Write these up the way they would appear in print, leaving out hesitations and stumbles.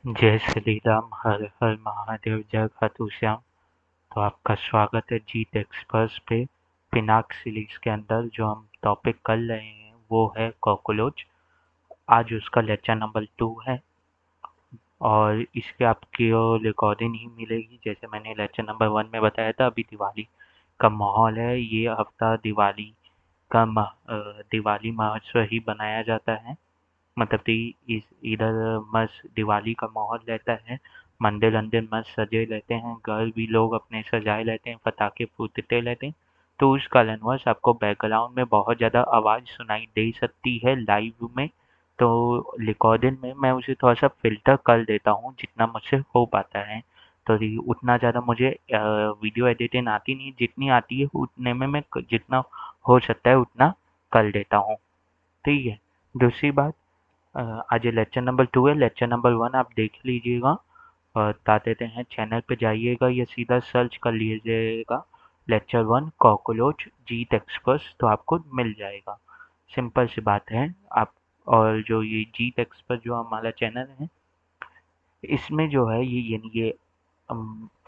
जय श्री राम, हर हर महादेव, जय खाटू श्याम। तो आपका स्वागत है जीत एक्सप्रेस पे। पिनाक सीरीज के अंदर जो हम टॉपिक कर रहे हैं वो है कॉकरोच। आज उसका लेक्चर नंबर 2 है और इसके आपकी रिकॉर्डिंग ही मिलेगी। जैसे मैंने लेक्चर नंबर 1 में बताया था, अभी दिवाली का माहौल है। ये हफ्ता दिवाली का दिवाली महोत्सव ही बनाया जाता है। मतलब कि इस इधर मस्त दिवाली का माहौल रहता है। मंदिर अंदिर मस्त सजे रहते हैं, घर भी लोग अपने सजाए रहते हैं, पटाखे फूटते रहते हैं। तो उस कारणवश आपको बैकग्राउंड में बहुत ज़्यादा आवाज़ सुनाई दे सकती है लाइव में। तो रिकॉर्डिंग में मैं उसे थोड़ा सा फिल्टर कर देता हूँ जितना मुझसे हो पाता है। तो उतना ज़्यादा मुझे वीडियो एडिटिंग आती नहीं, जितनी आती है उतने में मैं जितना हो सकता है उतना कर देता हूँ। ठीक है। दूसरी बात, आज ये लेक्चर नंबर 2 है। लेक्चर नंबर 1 आप देख लीजिएगा और बता देते हैं। चैनल पे जाइएगा या सीधा सर्च कर लीजिएगा लेक्चर 1 कॉकरोच जीत एक्सपर्ट, तो आपको मिल जाएगा। सिंपल सी बात है आप। और जो ये जीत एक्सपर्ट जो हमारा चैनल है, इसमें जो है ये यानी ये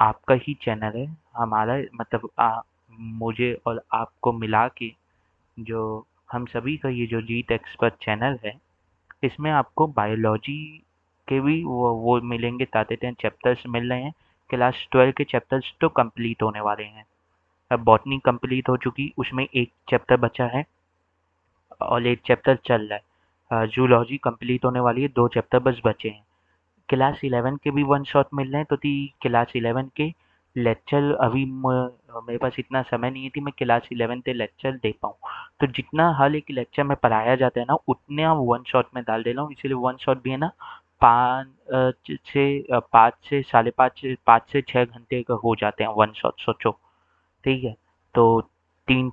आपका ही चैनल है। हमारा मतलब मुझे और आपको मिला के जो हम सभी का ये जो जीत एक्सपर्ट चैनल है, इसमें आपको बायोलॉजी के भी वो मिलेंगे। ताते हैं चैप्टर्स मिल रहे हैं। क्लास 12 के चैप्टर्स तो कंप्लीट होने वाले हैं। अब बॉटनी कंप्लीट हो चुकी, उसमें एक चैप्टर बचा है और एक चैप्टर चल रहा है। जूलॉजी कंप्लीट होने वाली है, 2 चैप्टर बस बचे हैं। क्लास 11 के भी वन शॉट मिल रहे हैं। तो क्लास 11 के लेक्चर अभी मेरे पास इतना समय नहीं है कि मैं क्लास 11 के लेक्चर दे पाऊँ। तो जितना हर एक लेक्चर में पढ़ाया जाता है ना, उतने वन शॉट में डाल दे रहा हूँ। इसीलिए वन शॉट भी है ना, 5 से 6 घंटे का हो जाते हैं वन शॉट, सोचो। ठीक है। तो 3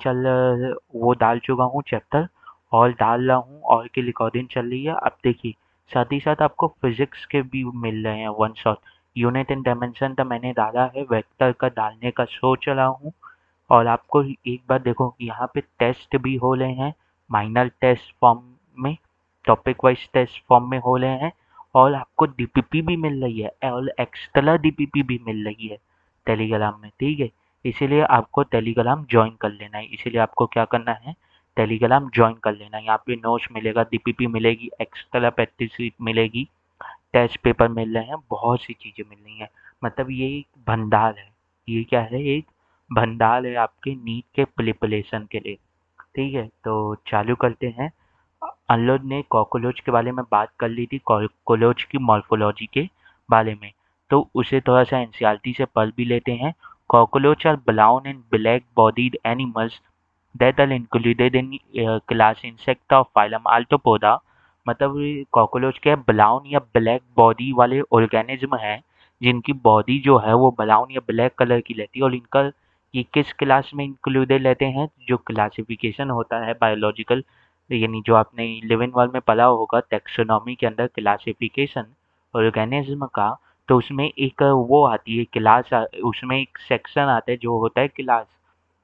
वो डाल चुका हूँ चैप्टर, और डाल रहा हूँ, और की रिकॉर्डिंग चल रही है। अब देखिए, साथ ही साथ आपको फिजिक्स के भी मिल रहे हैं one shot. Unit and dimension का मैंने डाला है, वेक्टर का डालने का सोच रहा हूँ। और आपको एक बार देखो, यहाँ पे टेस्ट भी हो रहे हैं, माइनर टेस्ट फॉर्म में, टॉपिक वाइज टेस्ट फॉर्म में हो रहे हैं। और आपको डीपीपी भी मिल रही है और एक्स्ट्रा डीपीपी भी मिल रही है टेलीग्राम में। ठीक है। इसीलिए आपको टेलीग्राम ज्वाइन कर लेना है। इसीलिए आपको क्या करना है, टेलीग्राम ज्वाइन कर लेना है। यहाँ पे नोट्स मिलेगा, डीपीपी मिलेगी, एक्स्ट्रा प्रैक्टिस शीट मिलेगी, टेस्ट पेपर मिल रहे हैं, बहुत सी चीज़ें मिल रही हैं। मतलब ये एक भंडार है। ये क्या है, एक भंडार है आपके नीट के प्रिपरेशन के लिए। ठीक है। तो चालू करते हैं। अनलोड ने कॉकरोच के बारे में बात कर ली थी, कॉकरोच की मॉर्फोलॉजी के बारे में। तो उसे थोड़ा सा एनसीईआरटी से पढ़ भी लेते हैं। Cockroach are brown and black bodied animals that are included in class insect of phylum Arthropoda। मतलब कॉकरोच के ब्राउन या ब्लैक बॉडी वाले ऑर्गेनिज्म हैं, जिनकी बॉडी जो है वो ब्राउन या ब्लैक कलर की रहती है। और इनका ये किस क्लास में इंक्लूडेड रहते हैं, जो क्लासिफिकेशन होता है बायोलॉजिकल, यानी जो आपने 11 वाल में पढ़ा होगा टेक्सोनॉमी के अंदर क्लासिफिकेशन ऑर्गेनिज्म का। तो उसमें एक वो आती है क्लास, उसमें एक सेक्शन आता है जो होता है क्लास,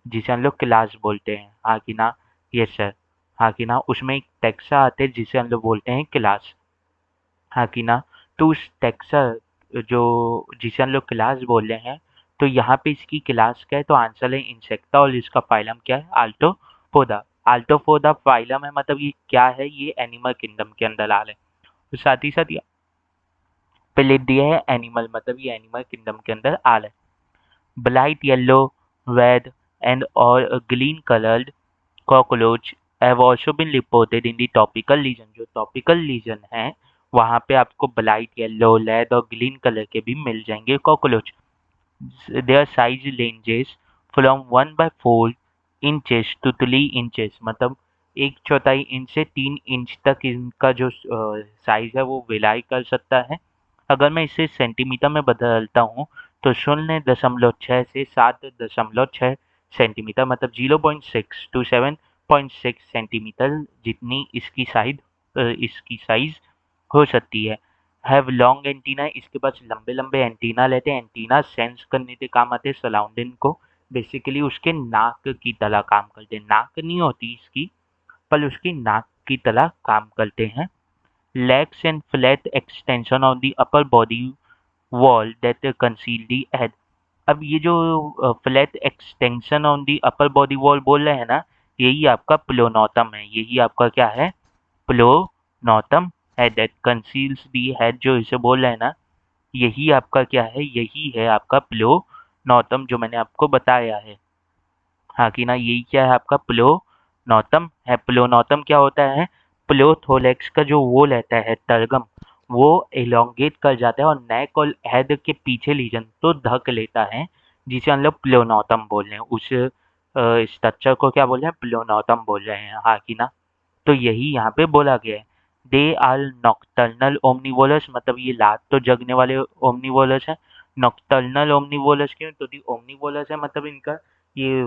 जिसे हम लोग क्लास बोलते हैं। हाँ कि ना? Yes sir. हाँ कि ना? उसमें एक टैक्सा आते हैं जिसे हम लोग बोलते हैं क्लास। हाँ कि ना? तो उस टैक्सा जो जिसे हम लोग क्लास बोल रहे हैं, तो यहाँ पे इसकी क्लास क्या है, तो आंसर है इंसेक्टा। और इसका फाइलम क्या है, आल्टोपोडा। आल्टोपोडा फाइलम है, मतलब ये क्या है, ये एनिमल किंगडम के अंदर आ रहा है। तो साथ ही साथ पहले दिया है एनिमल, मतलब ये एनिमल किंगडम के अंदर आ रहा है। ब्लाइट येलो, रेड एंड और green coloured cockroach have also been reported in the topical region. जो टॉपिकल रीजन है वहाँ पे आपको ब्लाइट येलो, रेड और ग्रीन कलर के भी मिल जाएंगे cockroach. Their size ranges from 1/4 inches to 3 inches. मतलब 1/4 इंच से 3 इंच तक इनका जो साइज है वो वेलाई कर सकता है। अगर मैं इसे सेंटीमीटर में बदलता हूँ, तो 0.6 से 7.6 सेंटीमीटर, मतलब 0.6 टू 7.6 सेंटीमीटर जितनी इसकी साइज हो सकती है। हैव लॉन्ग एंटीना, इसके पास लंबे लंबे एंटीना रहते हैं। एंटीना सेंस करने के काम आते हैं सराउंडिंग को। बेसिकली उसके नाक की तरह काम करते हैं। नाक नहीं होती इसकी, पर उसकी नाक की तरह काम करते हैं। legs and flat extension of the upper body wall that conceal the head। अब ये जो flat extension on the upper body wall बोल रहे हैं ना, यही आपका प्लोनोटम है। यही आपका क्या है? प्लोनोटम है। दैट कंसील्स दी हेड, जो इसे बोल रहे हैं ना, यही आपका क्या है? यही है आपका प्लोनोटम, जो मैंने आपको बताया है। हाँ कि ना, यही क्या है? आपका प्लोनोटम है। प्लोनोटम क्या होता है? प्लोथोलेक्स का जो वो रहता है तलगम, वो एलोंगेट कर जाता है और नेक और हेड के पीछे लीजन तो ढक लेता है, जिसे हम लोग प्लोनोटम बोल रहे हैं। उस स्ट्रक्चर को क्या बोल रहे हैं? प्लोनोटम बोल रहे हैं। हाँ कि ना, तो यही यहाँ पे बोला गया है। दे आर नॉक्टर्नल ओमनिवोलस, मतलब ये रात तो जगने वाले ओमनिवोलस है। नॉक्टर्नल ओमनिवोलस क्यों? तो दी ओमनिवोलस है मतलब इनका ये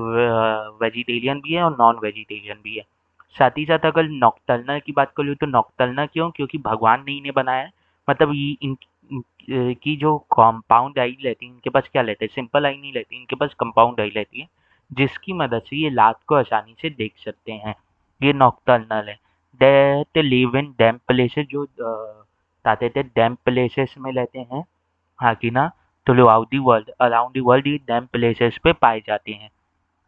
वेजिटेरियन भी है और नॉन वेजिटेरियन भी है। साथ ही साथ अगर नॉक्टर्नल की बात कर लूँ तो नॉक्टर्नल क्यों? क्योंकि भगवान ने इन्हें बनाया है। मतलब ये की जो कंपाउंड आई रहती है, इनके पास क्या रहता है? सिंपल आई नहीं रहती, इनके पास कंपाउंड आई रहती है, जिसकी मदद से ये रात को आसानी से देख सकते हैं। ये नॉक्टर्नल है। That live in damp places, जो कहते थे डैम्प प्लेसेस में रहते हैं। हाँ कि ना, throughout the world, around the world ये डैम्प प्लेसेस पे पाए जाते हैं।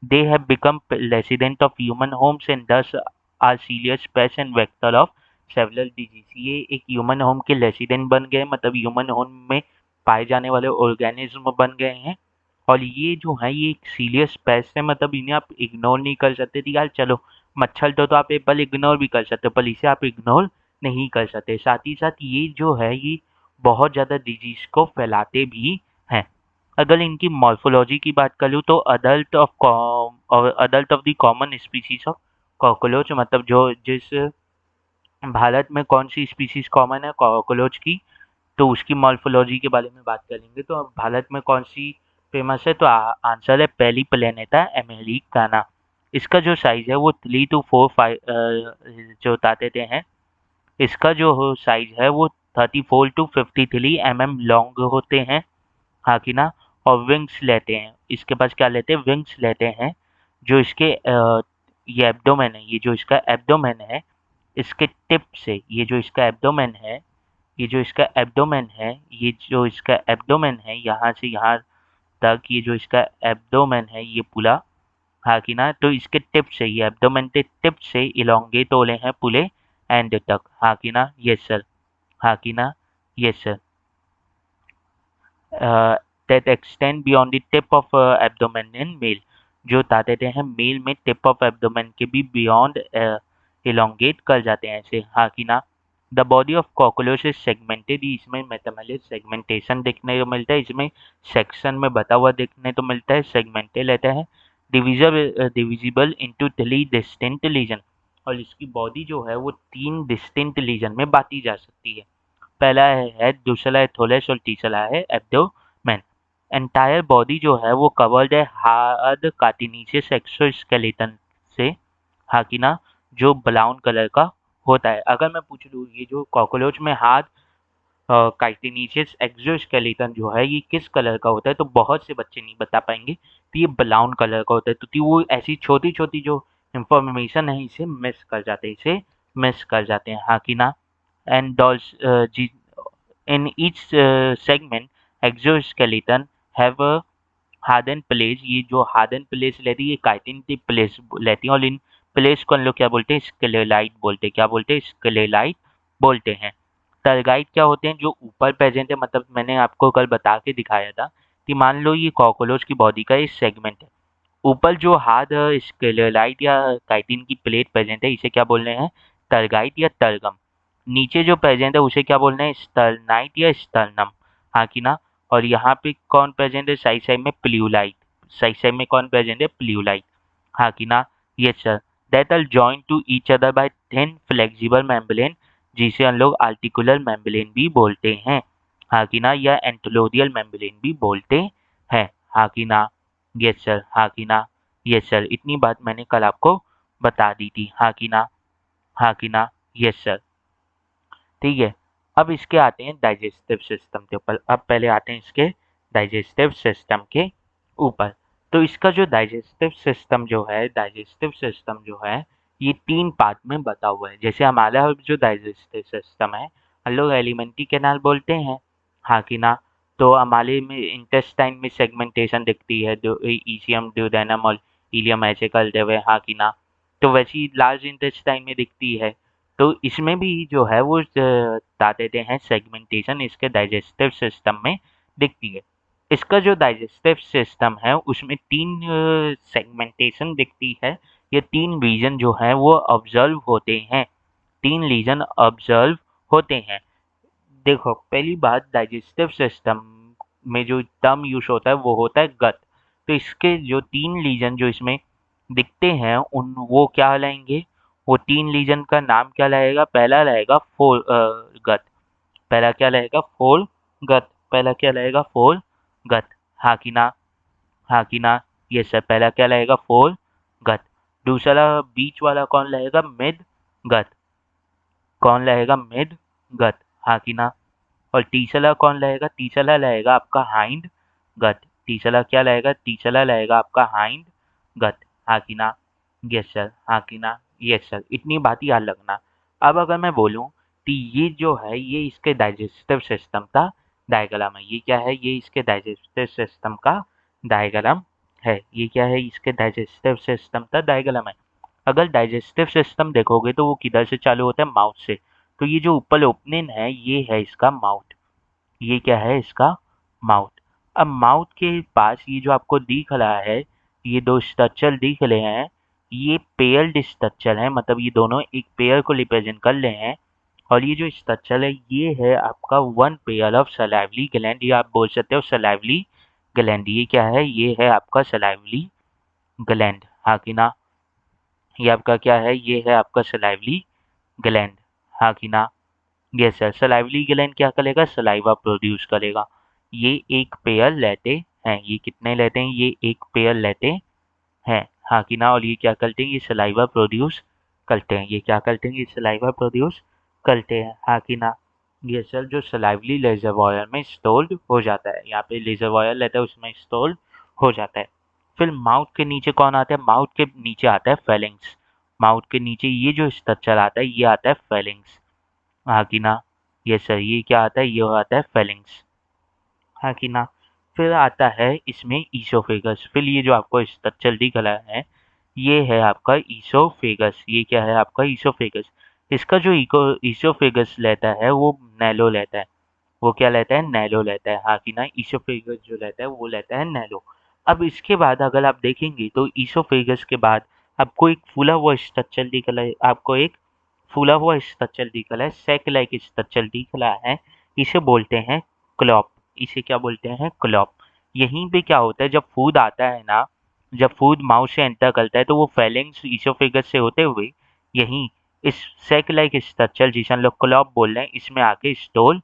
They have become resident of human homes and thus are serious pest and vector of several disease. ये एक ह्यूमन होम के रेसिडेंट बन गए, मतलब ह्यूमन होम में पाए जाने वाले ऑर्गेनिज्म बन गए हैं। और ये जो है ये एक सीरियस पेस्ट है, मतलब इन्हें आप इग्नोर नहीं कर सकते थे यार। चलो मच्छर तो आप एक पल इग्नोर भी कर सकते हो, पर इसे आप इग्नोर नहीं कर सकते। साथ ही साथ ये जो है ये बहुत ज़्यादा डिजीज को फैलाते भी हैं। अगर इनकी मॉर्फोलॉजी की बात करूँ तो adult of the common species of cockroach, मतलब जो जिस भारत में कौन सी स्पीसीज कॉमन है कॉकरोच की, तो उसकी मॉर्फोलॉजी के बारे में बात करेंगे। तो अब भारत में कौन सी फेमस है? तो आंसर है पहली प्लेनेटा अमेरिकाना। इसका जो साइज है वो 3 to 4 5 जो बताते हैं, इसका जो साइज है वो 34 to 53 mm लॉन्ग होते हैं। हाँ कि ना, और विंग्स लेते हैं। इसके पास क्या लेते हैं? विंग्स लेते हैं। जो इसके ये एब्डोमेन है, ये जो इसका एब्डोमेन है, इसके टिप से ये जो इसका एब्डोमेन है, ये जो इसका एब्डोमेन है, ये जो इसका एब्डोमेन है, यहाँ से यहाँ तक ये जो इसका एब्डोमेन है ये पूरा, हाँ कि ना, तो इसके टिप से, ये एब्डोमेन के टिप से इलोंगेट हो रहे हैं पूरे एंड तक। हाँ कि ना, यस सर। हाँ कि ना, yes sir. that extend beyond the tip of abdomen in male, जो बताते हैं मेल में टिप ऑफ एब्डोमेन के भी बियॉन्ड इलोंगेट कर जाते हैं ऐसे। हाँ कि ना, the body of cockroach is segmented, इसमें मैथमेटिकल सेगमेंटेशन देखने को मिलता है, इसमें सेक्शन में बता हुआ देखने को मिलता है, सेगमेंटेड रहता है। डिविजिबल इनटू 3 डिस्टिंक्ट लीजन, और इसकी बॉडी जो है वो 3 डिस्टिंक्ट लीजन में बांटी जा सकती है। पहला है हेड, दूसरा है थोलेस और तीसरा है एब्डोमेन। एंटायर बॉडी जो है वो कवर्ड है हार्ड कार्टिलेजियस एक्सोस्केलेटन से। हाँ कि ना, जो ब्राउन कलर का होता है। अगर मैं पूछ लूँ ये जो कॉकरोच में हार्ड कार्टिलेजियस एक्सोस्केलेटन जो है ये किस कलर का होता है, तो बहुत से बच्चे नहीं बता पाएंगे। तो ये ब्राउन कलर का होता है। तो वो ऐसी छोटी छोटी जो इंफॉर्मेशन है इसे मिस कर जाते हैं, इसे मिस कर जाते हैं। हाँ कि ना, and those in each segment exoskeleton have a hardened place। ये जो hardened place लेती है ये chitin की place लेती है, और इन place को हम लोग क्या बोलते हैं? स्केलेलाइट बोलते हैं। क्या बोलते हैं? स्केलेलाइट बोलते हैं। टर्गाइट क्या होते हैं? जो ऊपर प्रेजेंट है, मतलब मैंने आपको कल बता के दिखाया था कि मान लो ये कॉकरोच की बॉडी का एक सेगमेंट है, ऊपर जो हार्ड स्केलेलाइट या काइटिन की प्लेट प्रेजेंट है इसे क्या बोल रहे हैं? टर्गाइट या टर्गम। नीचे जो प्रेजेंट है उसे क्या बोल रहे हैं? स्टर्नाइट या स्टर्नम। हाँ कि ना, और यहाँ पे कौन प्रेजेंट है? साइड साइड में प्ल्यूलाइट। साइड साइड में कौन प्रेजेंट है? प्ल्यूलाइट। हाँ कि ना, yes sir. That are join to each other by thin flexible membrane, जिसे हम लोग आर्टिकुलर मेम्ब्रेन भी बोलते हैं। हाँ कि ना, या एंटोलोडियल मेम्ब्रेन भी बोलते हैं। हाँ कि ना, यस सर। हाँ कि ना, यस सर। इतनी बात मैंने कल आपको बता दी थी। हाँ कि ना, हाँ कि ना, यस सर। ठीक है, अब इसके आते हैं डाइजेस्टिव सिस्टम के ऊपर। अब पहले आते हैं इसके डाइजेस्टिव सिस्टम के ऊपर। तो इसका जो डाइजेस्टिव सिस्टम जो है, डाइजेस्टिव सिस्टम जो है ये 3 पार्ट में बटा हुआ है। जैसे हमारा जो डाइजेस्टिव सिस्टम है, हम लोग एलिमेंट्री कैनाल बोलते हैं, हाँ कि ना? तो हमारे में इंटेस्टाइन में सेगमेंटेशन दिखती है, ईसीएम, ड्यूडेनम और इलियम ऐसे करते हुए, हाँ कि ना? तो वैसे ही लार्ज इंटेस्टाइन में दिखती है। तो इसमें भी जो है वो बता देते हैं सेगमेंटेशन इसके डाइजेस्टिव सिस्टम में दिखती है। इसका जो डाइजेस्टिव सिस्टम है उसमें 3 सेगमेंटेशन दिखती है। ये 3 रीजन जो है वो ऑब्जर्व होते हैं, 3 रीजन ऑब्जर्व होते हैं। देखो, पहली बात, डाइजेस्टिव सिस्टम में जो टर्म यूज होता है वो होता है गट। तो इसके जो 3 रीजन जो इसमें दिखते हैं उन वो क्या कहलाएंगे? वो 3 रीजन का नाम क्या रहेगा? पहला रहेगा फोर गट। पहला क्या रहेगा? फोर गट। पहला क्या रहेगा? Foregut. हाँ कि ना? हाँ कि ना? ये सर, पहला क्या रहेगा? Foregut. दूसरा बीच वाला कौन रहेगा? Midgut. कौन रहेगा? Midgut. हाँ कि ना? और तीसरा कौन रहेगा? तीसरा रहेगा आपका हाइंड गट। तीसरा क्या रहेगा? तीसरा रहेगा आपका हाइंड गट। हाँ कि ना? यस सर, हाँ कि ना? यस सर, इतनी बात याद रखना। अब अगर मैं बोलूँ कि ये जो है ये इसके डाइजेस्टिव सिस्टम का डायग्राम है। ये क्या है? ये इसके डाइजेस्टिव सिस्टम का डायग्राम है। ये क्या है? इसके डाइजेस्टिव सिस्टम का डायग्राम है। अगर डाइजेस्टिव सिस्टम देखोगे तो वो किधर से चालू होता है? माउथ से। तो ये जो ऊपर ओपनिंग है ये है इसका माउथ। ये क्या है? इसका माउथ। अब माउथ के पास ये जो आपको दिख रहा है, ये दो स्ट्रक्चर दिख रहे हैं, ये पेयर्ड स्ट्रक्चर है, मतलब ये दोनों एक पेयर को रिप्रेजेंट कर रहे हैं। और ये जो स्ट्रक्चर है ये है आपका one pair of salivary gland, या आप बोल सकते हो सलाइवरी ग्लैंड। ये क्या है? ये है आपका सलाइवरी ग्लैंड। हाँ कि ना? ये आपका क्या है? ये है आपका सलाइवरी ग्लैंड। हाँ कि ना? यस सर, सलाइवरी ग्लैंड क्या करेगा? सलाइवा प्रोड्यूस करेगा। ये एक पेयर लेते हैं। ये कितने लेते हैं? ये एक पेयर लेते हैं। हाँ कि ना? और ये क्या करते हैं? ये सलाइवा प्रोड्यूस करते हैं। ये क्या करते हैं? ये सलाइवा प्रोड्यूस करते हैं। हाँ कि ना? ये सर जो सलाइवरी रिजर्वॉयर में स्टोर्ड हो जाता है, यहाँ पे रिजर्वॉयर लेता है उसमें स्टोर हो जाता है। फिर माउथ के नीचे कौन आता है? माउथ के नीचे आता है फेलिंग्स। माउथ के नीचे ये जो स्ट्रक्चर आता है ये आता है फेलिंग्स। हाँ कि ना? यस सर, ये क्या आता है? ये आता है फेलिंग्स। हाँ कि ना? फिर आता है इसमें ईसोफेगस। फिर ये जो आपको स्ट्रक्चर दिख रहा है ये है आपका ईसोफेगस। ये क्या है? आपका ईसोफेगस। इसका जो इको ईसोफेगस लेता है वो नैलो लेता है। वो क्या लेता है? नैलो लेता है। हाँ कि ना? ईसोफेगस जो लेता है वो लेता है नैलो। अब इसके बाद अगर आप देखेंगे तो ईसोफेगस के बाद आपको एक फूला हुआ स्ट्रक्चर दिख रहा है, आपको एक फूला हुआ स्ट्रक्चर दिख रहा है, सैक लाइक स्ट्रक्चर दिख रहा है। इसे बोलते हैं क्लॉप। इसे क्या बोलते हैं? क्लॉप। यहीं पे क्या होता है जब फूड आता है ना, जब फूड माउथ से एंटर करता है तो वो फेलेंग्स ईसोफेगस से होते हुए यहीं इस सैक लाइक स्ट्रक्चर जिसे हम लोग क्लॉप बोल रहे हैं इसमें आके स्टोर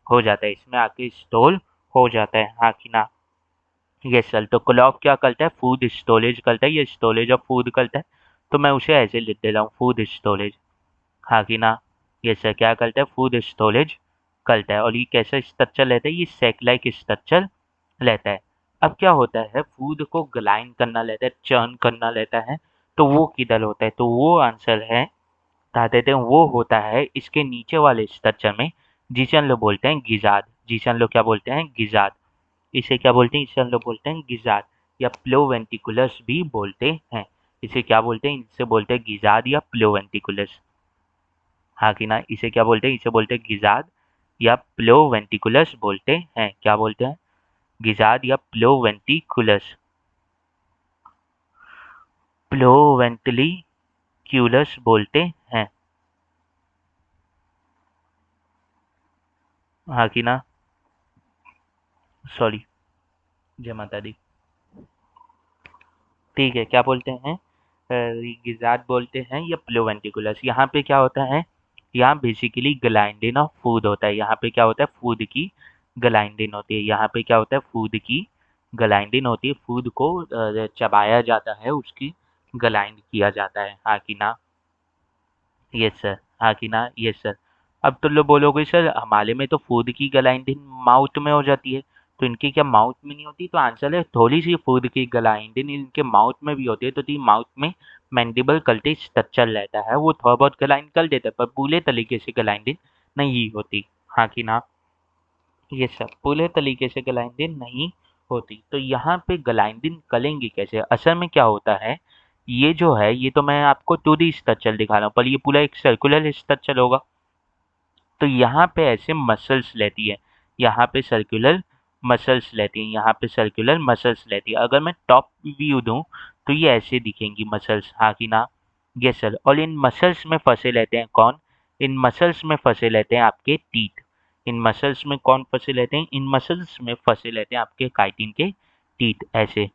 हो जाता है। इसमें आके स्टोर हो जाता है। हाँ कि ना? यस सर, तो क्लॉक क्या करता है? फूड स्टोरेज करता है, ये स्टोरेज ऑफ फूड करता है। तो मैं उसे ऐसे लिख दे रहा हूँ, फूड स्टोरेज। हाँ कि ना? ये सर क्या करता है? फूड स्टोरेज करता है। और ये कैसा स्ट्रक्चर लेता है? ये सैक लाइक स्ट्रक्चर लेता है। अब क्या होता है? फूड को ग्लाइंड करना लेता है, चर्न करना लेता है। तो वो किधर होता है? तो वो आंसर है, बता देते हैं, वो होता है इसके नीचे वाले स्ट्रक्चर में, जिसे हम लोग बोलते हैं गिजाद। जिसे हम लोग क्या बोलते हैं? गिजाद। इसे क्या बोलते हैं? इसे हम लोग बोलते हैं गिजाद, या प्लोवेंटिकुलस भी बोलते हैं। इसे क्या बोलते हैं? इसे बोलते हैं गिजाद या प्लोवेंटिकुलस। हाँ कि ना? इसे क्या बोलते हैं? इसे बोलते हैं गिजाद या प्लोवेंटिकुलस बोलते हैं। क्या बोलते हैं? गिजाद या प्लोवेंटिकुलस। प्लोवेंटिकुलस बोलते हैं। हाँ कि ना? सॉरी, जय माता दी। ठीक है, क्या बोलते हैं? गिजाद बोलते हैं या प्लोवेंटिकुलस। यहाँ पे क्या होता है? यहाँ बेसिकली ग्लाइंडिन ऑफ फूड होता है। यहाँ पे क्या होता है? फूड की ग्लाइंडिन होती है। यहाँ पे क्या होता है? फूड की ग्लाइंडिन होती है। फूड को चबाया जाता है, उसकी ग्लाइंड किया जाता है। हाँ कि ना? यस सर, हाँ कि ना? Yes sir. अब तो लोग बोलोगे सर हमारे में तो फूड की ग्लाइंडिंग माउथ में हो जाती है। तो इनके क्या माउथ में नहीं होती? तो आंसर है थोड़ी सी फूड की ग्लाइंडिन इनके माउथ में भी होती है, तो दी माउथ में मैंडिबल कल्टी स्ट्रक्चर रहता है, वो थोड़ा बहुत ग्लाइंड कर देता है पर पूरे तरीके से ग्लाइंडिन नहीं होती। हाँ कि ना? ये सब पूरे तरीके से ग्लाइंडिन नहीं होती। तो यहाँ पे ग्लाइंडिन कलेंगे कैसे? असल में क्या होता है, ये जो है ये तो मैं आपको 2D स्ट्रक्चर दिखा रहा हूँ, पर ये पूरा एक सर्कुलर स्ट्रक्चर होगा। तो यहाँ पे ऐसे मसल्स रहती है, यहाँ पे सर्कुलर मसल्स रहती हैं, यहाँ पे सर्कुलर मसल्स रहती है। अगर मैं टॉप व्यू दूँ तो ये ऐसे दिखेंगी मसल्स, हाँ कि ना? Yes sir. और इन मसल्स में फंसे रहते हैं कौन? इन मसल्स में फंसे रहते हैं आपके टीथ। इन मसल्स में कौन फंसे रहते हैं? इन मसल्स में फंसे रहते हैं आपके काइटिन के टीथ, ऐसे,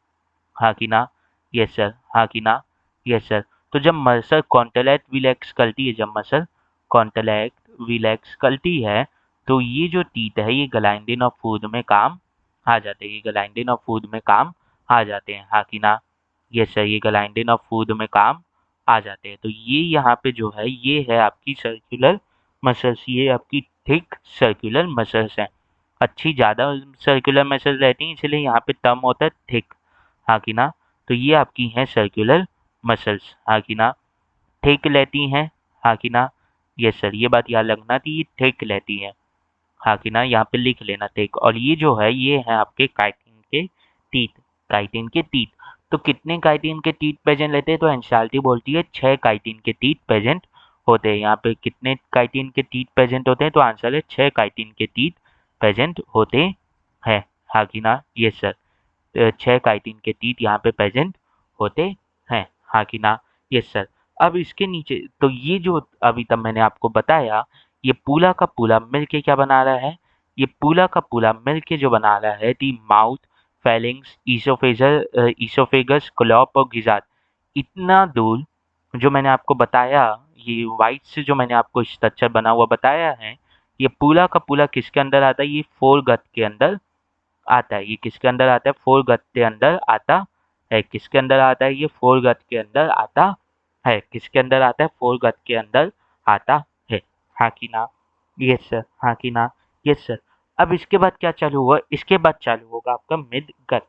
हाँ कि ना? यस सर, हाँ कि ना? Yes sir. तो जब मसल कॉन्ट्रैक्ट रिलैक्स करती है, जब मसल कॉन्ट्रैक्ट रिलैक्स करती है, तो ये जो टीथ है ये ग्लाइंडिन ऑफ फूड में काम आ जाते हैं, ये ग्लाइंडिन ऑफ फूड में काम आ जाते हैं, हाँ कि ना? यस सर, ये ग्लाइंडिन ऑफ फूड में काम आ जाते हैं। तो ये यहाँ पे जो है ये है आपकी सर्कुलर मसल्स, ये आपकी थिक सर्कुलर मसल्स हैं। अच्छी ज़्यादा सर्कुलर मसल्स रहती हैं, इसलिए यहाँ पे टर्म होता है थिक, हाँ कि ना? तो ये आपकी हैं सर्कुलर मसल्स, हाँ कि ना? थिक रहती हैं, हाँ कि ना? यस सर, ये बात याद रखना थी, ये थिक रहती हैं, हाँ कि ना? यहाँ पे लिख लेना थिक। और ये जो है ये है आपके काइटिन के टीथ, काइटिन के टीथ। तो कितने काइटिन के टीथ प्रेजेंट रहते हैं? तो एनसीईआरटी बोलती है 6 काइटिन के टीथ प्रेजेंट होते हैं। यहाँ पे कितने काइटिन के टीथ प्रेजेंट होते हैं? तो आंसर है 6 काइटिन के टीथ प्रेजेंट होते हैं, हाँ कि ना? Yes sir. 6 काइटिन के टीथ यहाँ पे प्रेजेंट होते हैं, हाँ कि ना? Yes sir. अब इसके नीचे तो ये जो अभी तक मैंने आपको बताया, ये पूरा का पूरा मिल के क्या बना रहा है? ये पूरा का पूरा मिल के जो बना रहा है दी माउथ, फेलिंग्स, ईसोफेगस, क्लॉप और गिजार्ड। इतना दूर जो मैंने आपको बताया, ये व्हाइट से जो मैंने आपको स्ट्रक्चर बना हुआ बताया है, ये पूरा का पूरा किसके अंदर आता है? ये फोर गट के अंदर आता है। ये किसके अंदर आता है? फोर गट के अंदर आता है। किसके अंदर आता है? ये फोर गट के अंदर आता है। किसके अंदर आता है? फोर गट के अंदर आता है, हाँ कि ना? यस सर, हाँ कि ना? Yes sir. अब इसके बाद क्या चालू होगा? इसके बाद चालू होगा आपका मिड गट।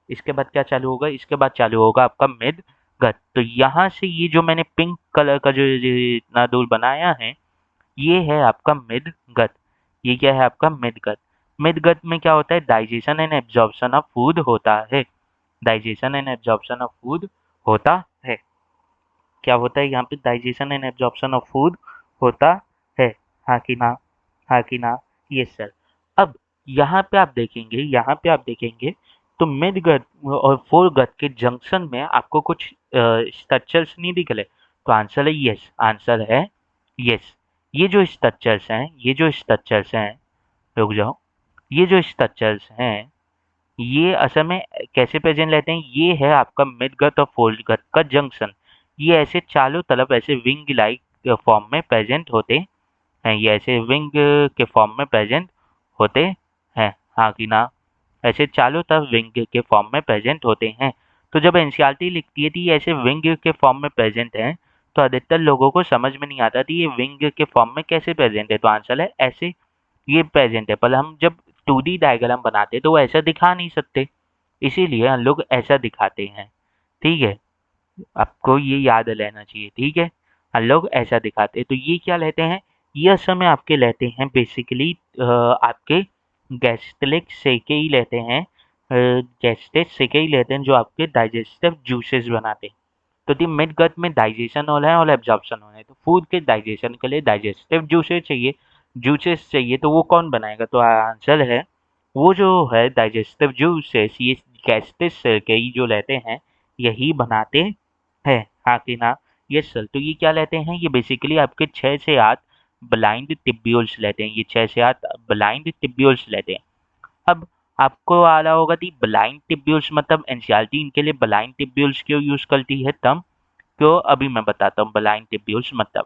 इसके बाद क्या चालू होगा? इसके बाद चालू होगा आपका मिड गट। तो यहाँ से ये जो मैंने पिंक कलर का जो इतना दूर बनाया है, ये है आपका मिड गट। ये क्या है आपका मिड गट? मिड गट में क्या होता है? Digestion and absorption of food होता है। Digestion and absorption of food होता है। क्या होता है यहाँ पे? Digestion and absorption of food होता है, हाँ कि ना? हाँ कि ना? Yes sir. अब यहाँ पे आप देखेंगे, यहाँ पे आप देखेंगे तो मिड गट और फोर गट के जंक्शन में आपको कुछ स्ट्रक्चर्स नहीं दिख रहे। तो आंसर है यस, आंसर है यस। ये जो स्ट्रक्चर्स हैं, ये जो स्ट्रक्चर्स हैं, रुक जाओ, ये जो स्ट्रक्चर्स हैं ये असल में कैसे प्रेजेंट रहते हैं? ये है आपका मिड गट और फोर गट का जंक्शन। ये ऐसे चारों तरफ ऐसे विंग लाइक फॉर्म में प्रेजेंट होते हैं, ये ऐसे विंग के फॉर्म में प्रेजेंट होते हैं, हाँ कि ना? ऐसे चारों तरफ विंग के फॉर्म में प्रेजेंट होते हैं। तो जब एनसीईआरटी लिखती है कि ऐसे विंग के फॉर्म में प्रेजेंट हैं, तो अधिकतर लोगों को समझ में नहीं आता थी ये विंग के फॉर्म में कैसे प्रेजेंट है। तो आंसर है ऐसे ये प्रेजेंट है। पर हम जब 2D डायग्राम बनाते तो वो ऐसा दिखा नहीं सकते, इसीलिए हम लोग ऐसा दिखाते हैं, ठीक है? आपको ये याद रहना चाहिए, ठीक है? हम लोग ऐसा दिखाते हैं। तो ये क्या लेते हैं? ये असल में आपके लेते हैं बेसिकली आपके गैस्ट्रिक सेके ही लेते हैं, गैस्ट्रिक सेके ही लेते हैं जो आपके डाइजेस्टिव जूसेस बनाते हैं। तो दी मिड गट में डाइजेशन हो रहा है और एब्जॉर्प्शन हो रहा है, तो फूड के डाइजेशन के लिए डाइजेस्टिव जूसेस चाहिए, जूसेस चाहिए, तो वो कौन बनाएगा? तो आंसर है वो जो है डाइजेस्टिव जूसेस, ये गैस्ट्रिक सेके ही जो लेते हैं यही बनाते है, हाँ कि ना? Yes sir. तो ये क्या लेते हैं? ये बेसिकली आपके 6 से 8 ब्लाइंड टिब्यूल्स लेते हैं, ये 6 से 8 ब्लाइंड टिब्यूल्स लेते हैं। अब आपको आ रहा होगा कि ब्लाइंड टिब्यूल्स मतलब एनसीईआरटी इनके लिए ब्लाइंड टिब्यूल्स क्यों यूज करती है तब क्यों? अभी मैं बताता हूँ ब्लाइंड टिब्यूल्स मतलब।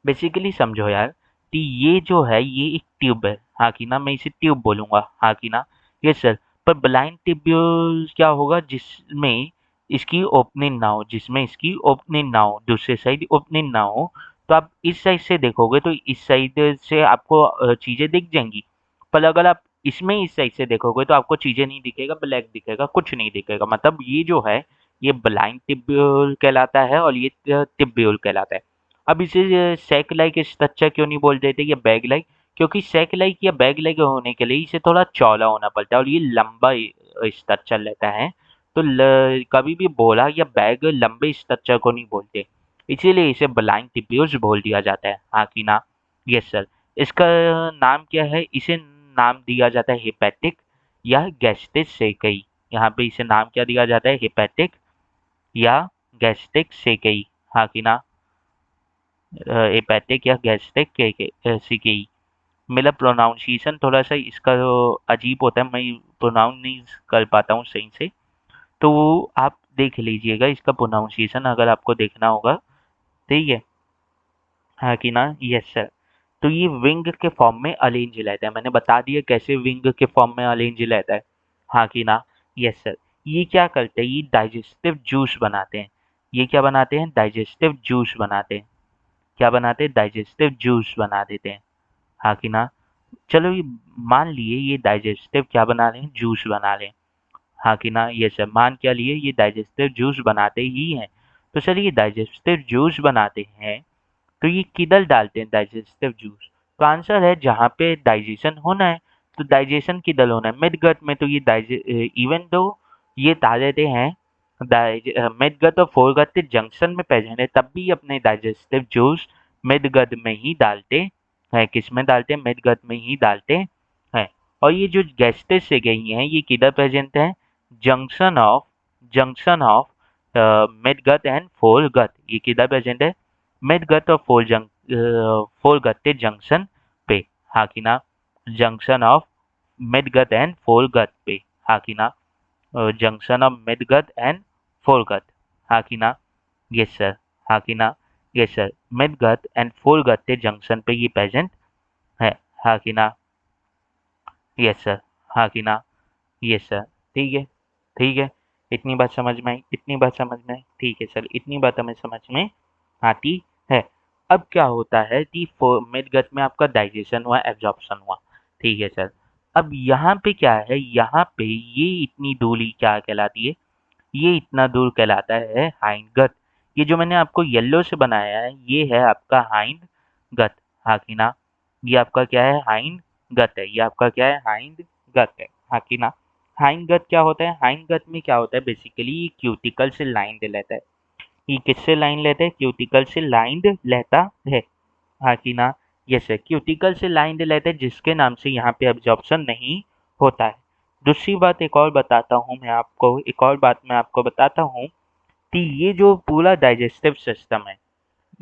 बेसिकली समझो यार कि ये जो है ये एक ट्यूब है, हाँ कि ना? मैं इसे ट्यूब बोलूंगा, हाँ कि ना? Yes sir. पर ब्लाइंड ट्यूब्यूल क्या होगा? जिसमें इसकी ओपनिंग ना हो, जिसमें इसकी ओपनिंग ना हो, दूसरे साइड ओपनिंग ना हो। तो आप इस साइड से देखोगे तो इस साइड से आपको चीजें दिख जाएंगी। पर अगर आप इसमें इस साइड से देखोगे तो आपको चीजें नहीं दिखेगा, ब्लैक दिखेगा, कुछ नहीं दिखेगा। मतलब ये जो है ये ब्लाइंड टिब्यूल कहलाता है और ये टिब्यूल कहलाता है। अब इसे सैक लाइक स्ट्रक्चर क्यों नहीं बोल देते या बैग लाइक? क्योंकि सैक लाइक या बैग लाइक होने के लिए इसे थोड़ा चौड़ा होना पड़ता है और ये लंबा स्ट्रक्चर रहता है। तो कभी भी बोला या बैग लंबे स्ट्रक्चर को नहीं बोलते, इसीलिए इसे ब्लाइंड टिब्यूल्स बोल दिया जाता है। हाँ कि ना? Yes sir. इसका नाम क्या है? इसे नाम दिया जाता है हेपेटिक या गैस्ट्रिक सेकई। यहाँ पे इसे नाम क्या दिया जाता है? हेपेटिक या गैस्ट्रिक सेकई। हाँ कि ना? हेपेटिक या गैस्ट्रिक सेकई। मेरा प्रोनाउंसिएशन थोड़ा सा इसका अजीब होता है, मैं प्रोनाउंस नहीं कर पाता हूँ सही से, तो आप देख लीजिएगा इसका प्रोनाउंसिएशन अगर आपको देखना होगा। ठीक है? हाँ कि ना? Yes sir. तो ये विंग के फॉर्म में अरेंज रहता है। मैंने बता दिया कैसे विंग के फॉर्म में अरेंज रहता है। हाँ कि ना? Yes sir. ये क्या करते हैं? ये डाइजेस्टिव जूस बनाते हैं। ये क्या बनाते हैं? डाइजेस्टिव जूस बनाते हैं। क्या बनाते हैं? डाइजेस्टिव जूस बना देते हैं। हाँ कि ना? चलो ये मान लिए ये डाइजेस्टिव क्या बना रहे हैं? जूस बना रहे हैं। हाँ कि ना? ये सर मान क्या लिए? ये डाइजेस्टिव जूस बनाते ही हैं। तो सर ये डाइजेस्टिव जूस बनाते हैं तो ये किधर डालते हैं डाइजेस्टिव जूस? तो आंसर है जहाँ पे डाइजेशन होना है। तो डाइजेशन किधर होना है? मिड गट में। तो ये इवन दो ये डालते हैं मिड गट और फोर गट के जंक्शन में प्रेजेंट है, तब भी अपने डाइजेस्टिव जूस मिड गट में ही डालते हैं। किस में डालते हैं? मिड गट में ही डालते हैं। और ये जो गैस्ट्रिक से गई हैं ये किधर प्रेजेंट है? Junction of midgut and foregut. ये किधर प्रेजेंट है? मिड गट और फोर गट के जंक्शन पे। हाँ कि ना? Junction of midgut and foregut पे। हाँ कि ना? Junction of midgut and foregut. हाँ कि ना? Yes sir. हाँ कि ना? Yes sir. Midgut and foregut के जंक्शन पे ये प्रेजेंट है। हाँ कि ना? Yes sir. हाँ कि ना? Yes sir. ठीक है। ठीक है। इतनी बात समझ में आई? इतनी बात समझ में आई? ठीक है सर, इतनी बात हमें समझ में आती है। अब क्या होता है कि मिड गट में आपका डाइजेशन हुआ, एब्जॉर्प्शन हुआ। ठीक है सर। अब यहाँ पे क्या है? यहाँ पे ये इतनी दूरी क्या कहलाती है? ये इतना दूर कहलाता है हाइंड गट। ये जो मैंने आपको येलो से बनाया है ये है आपका हाइंड गट। हाँ कि ना? ये आपका क्या है? हाइंड गट है। ये आपका क्या है? हाइंड गट है। हाँ कि ना? हाइंड गट क्या होता है? हाइंड गट में क्या होता है? बेसिकली ये क्यूटिकल से लाइंड रहता है। ये किससे लाइन लेता है? क्यूटिकल से लाइंड रहता है। हाँ कि ना? यस है, क्यूटिकल से लाइंड रहता है जिसके नाम से यहाँ पे एब्जॉर्प्शन नहीं होता है। दूसरी बात एक और बताता हूँ मैं आपको, एक और बात मैं आपको बताता हूँ कि ये जो पूरा डाइजेस्टिव सिस्टम है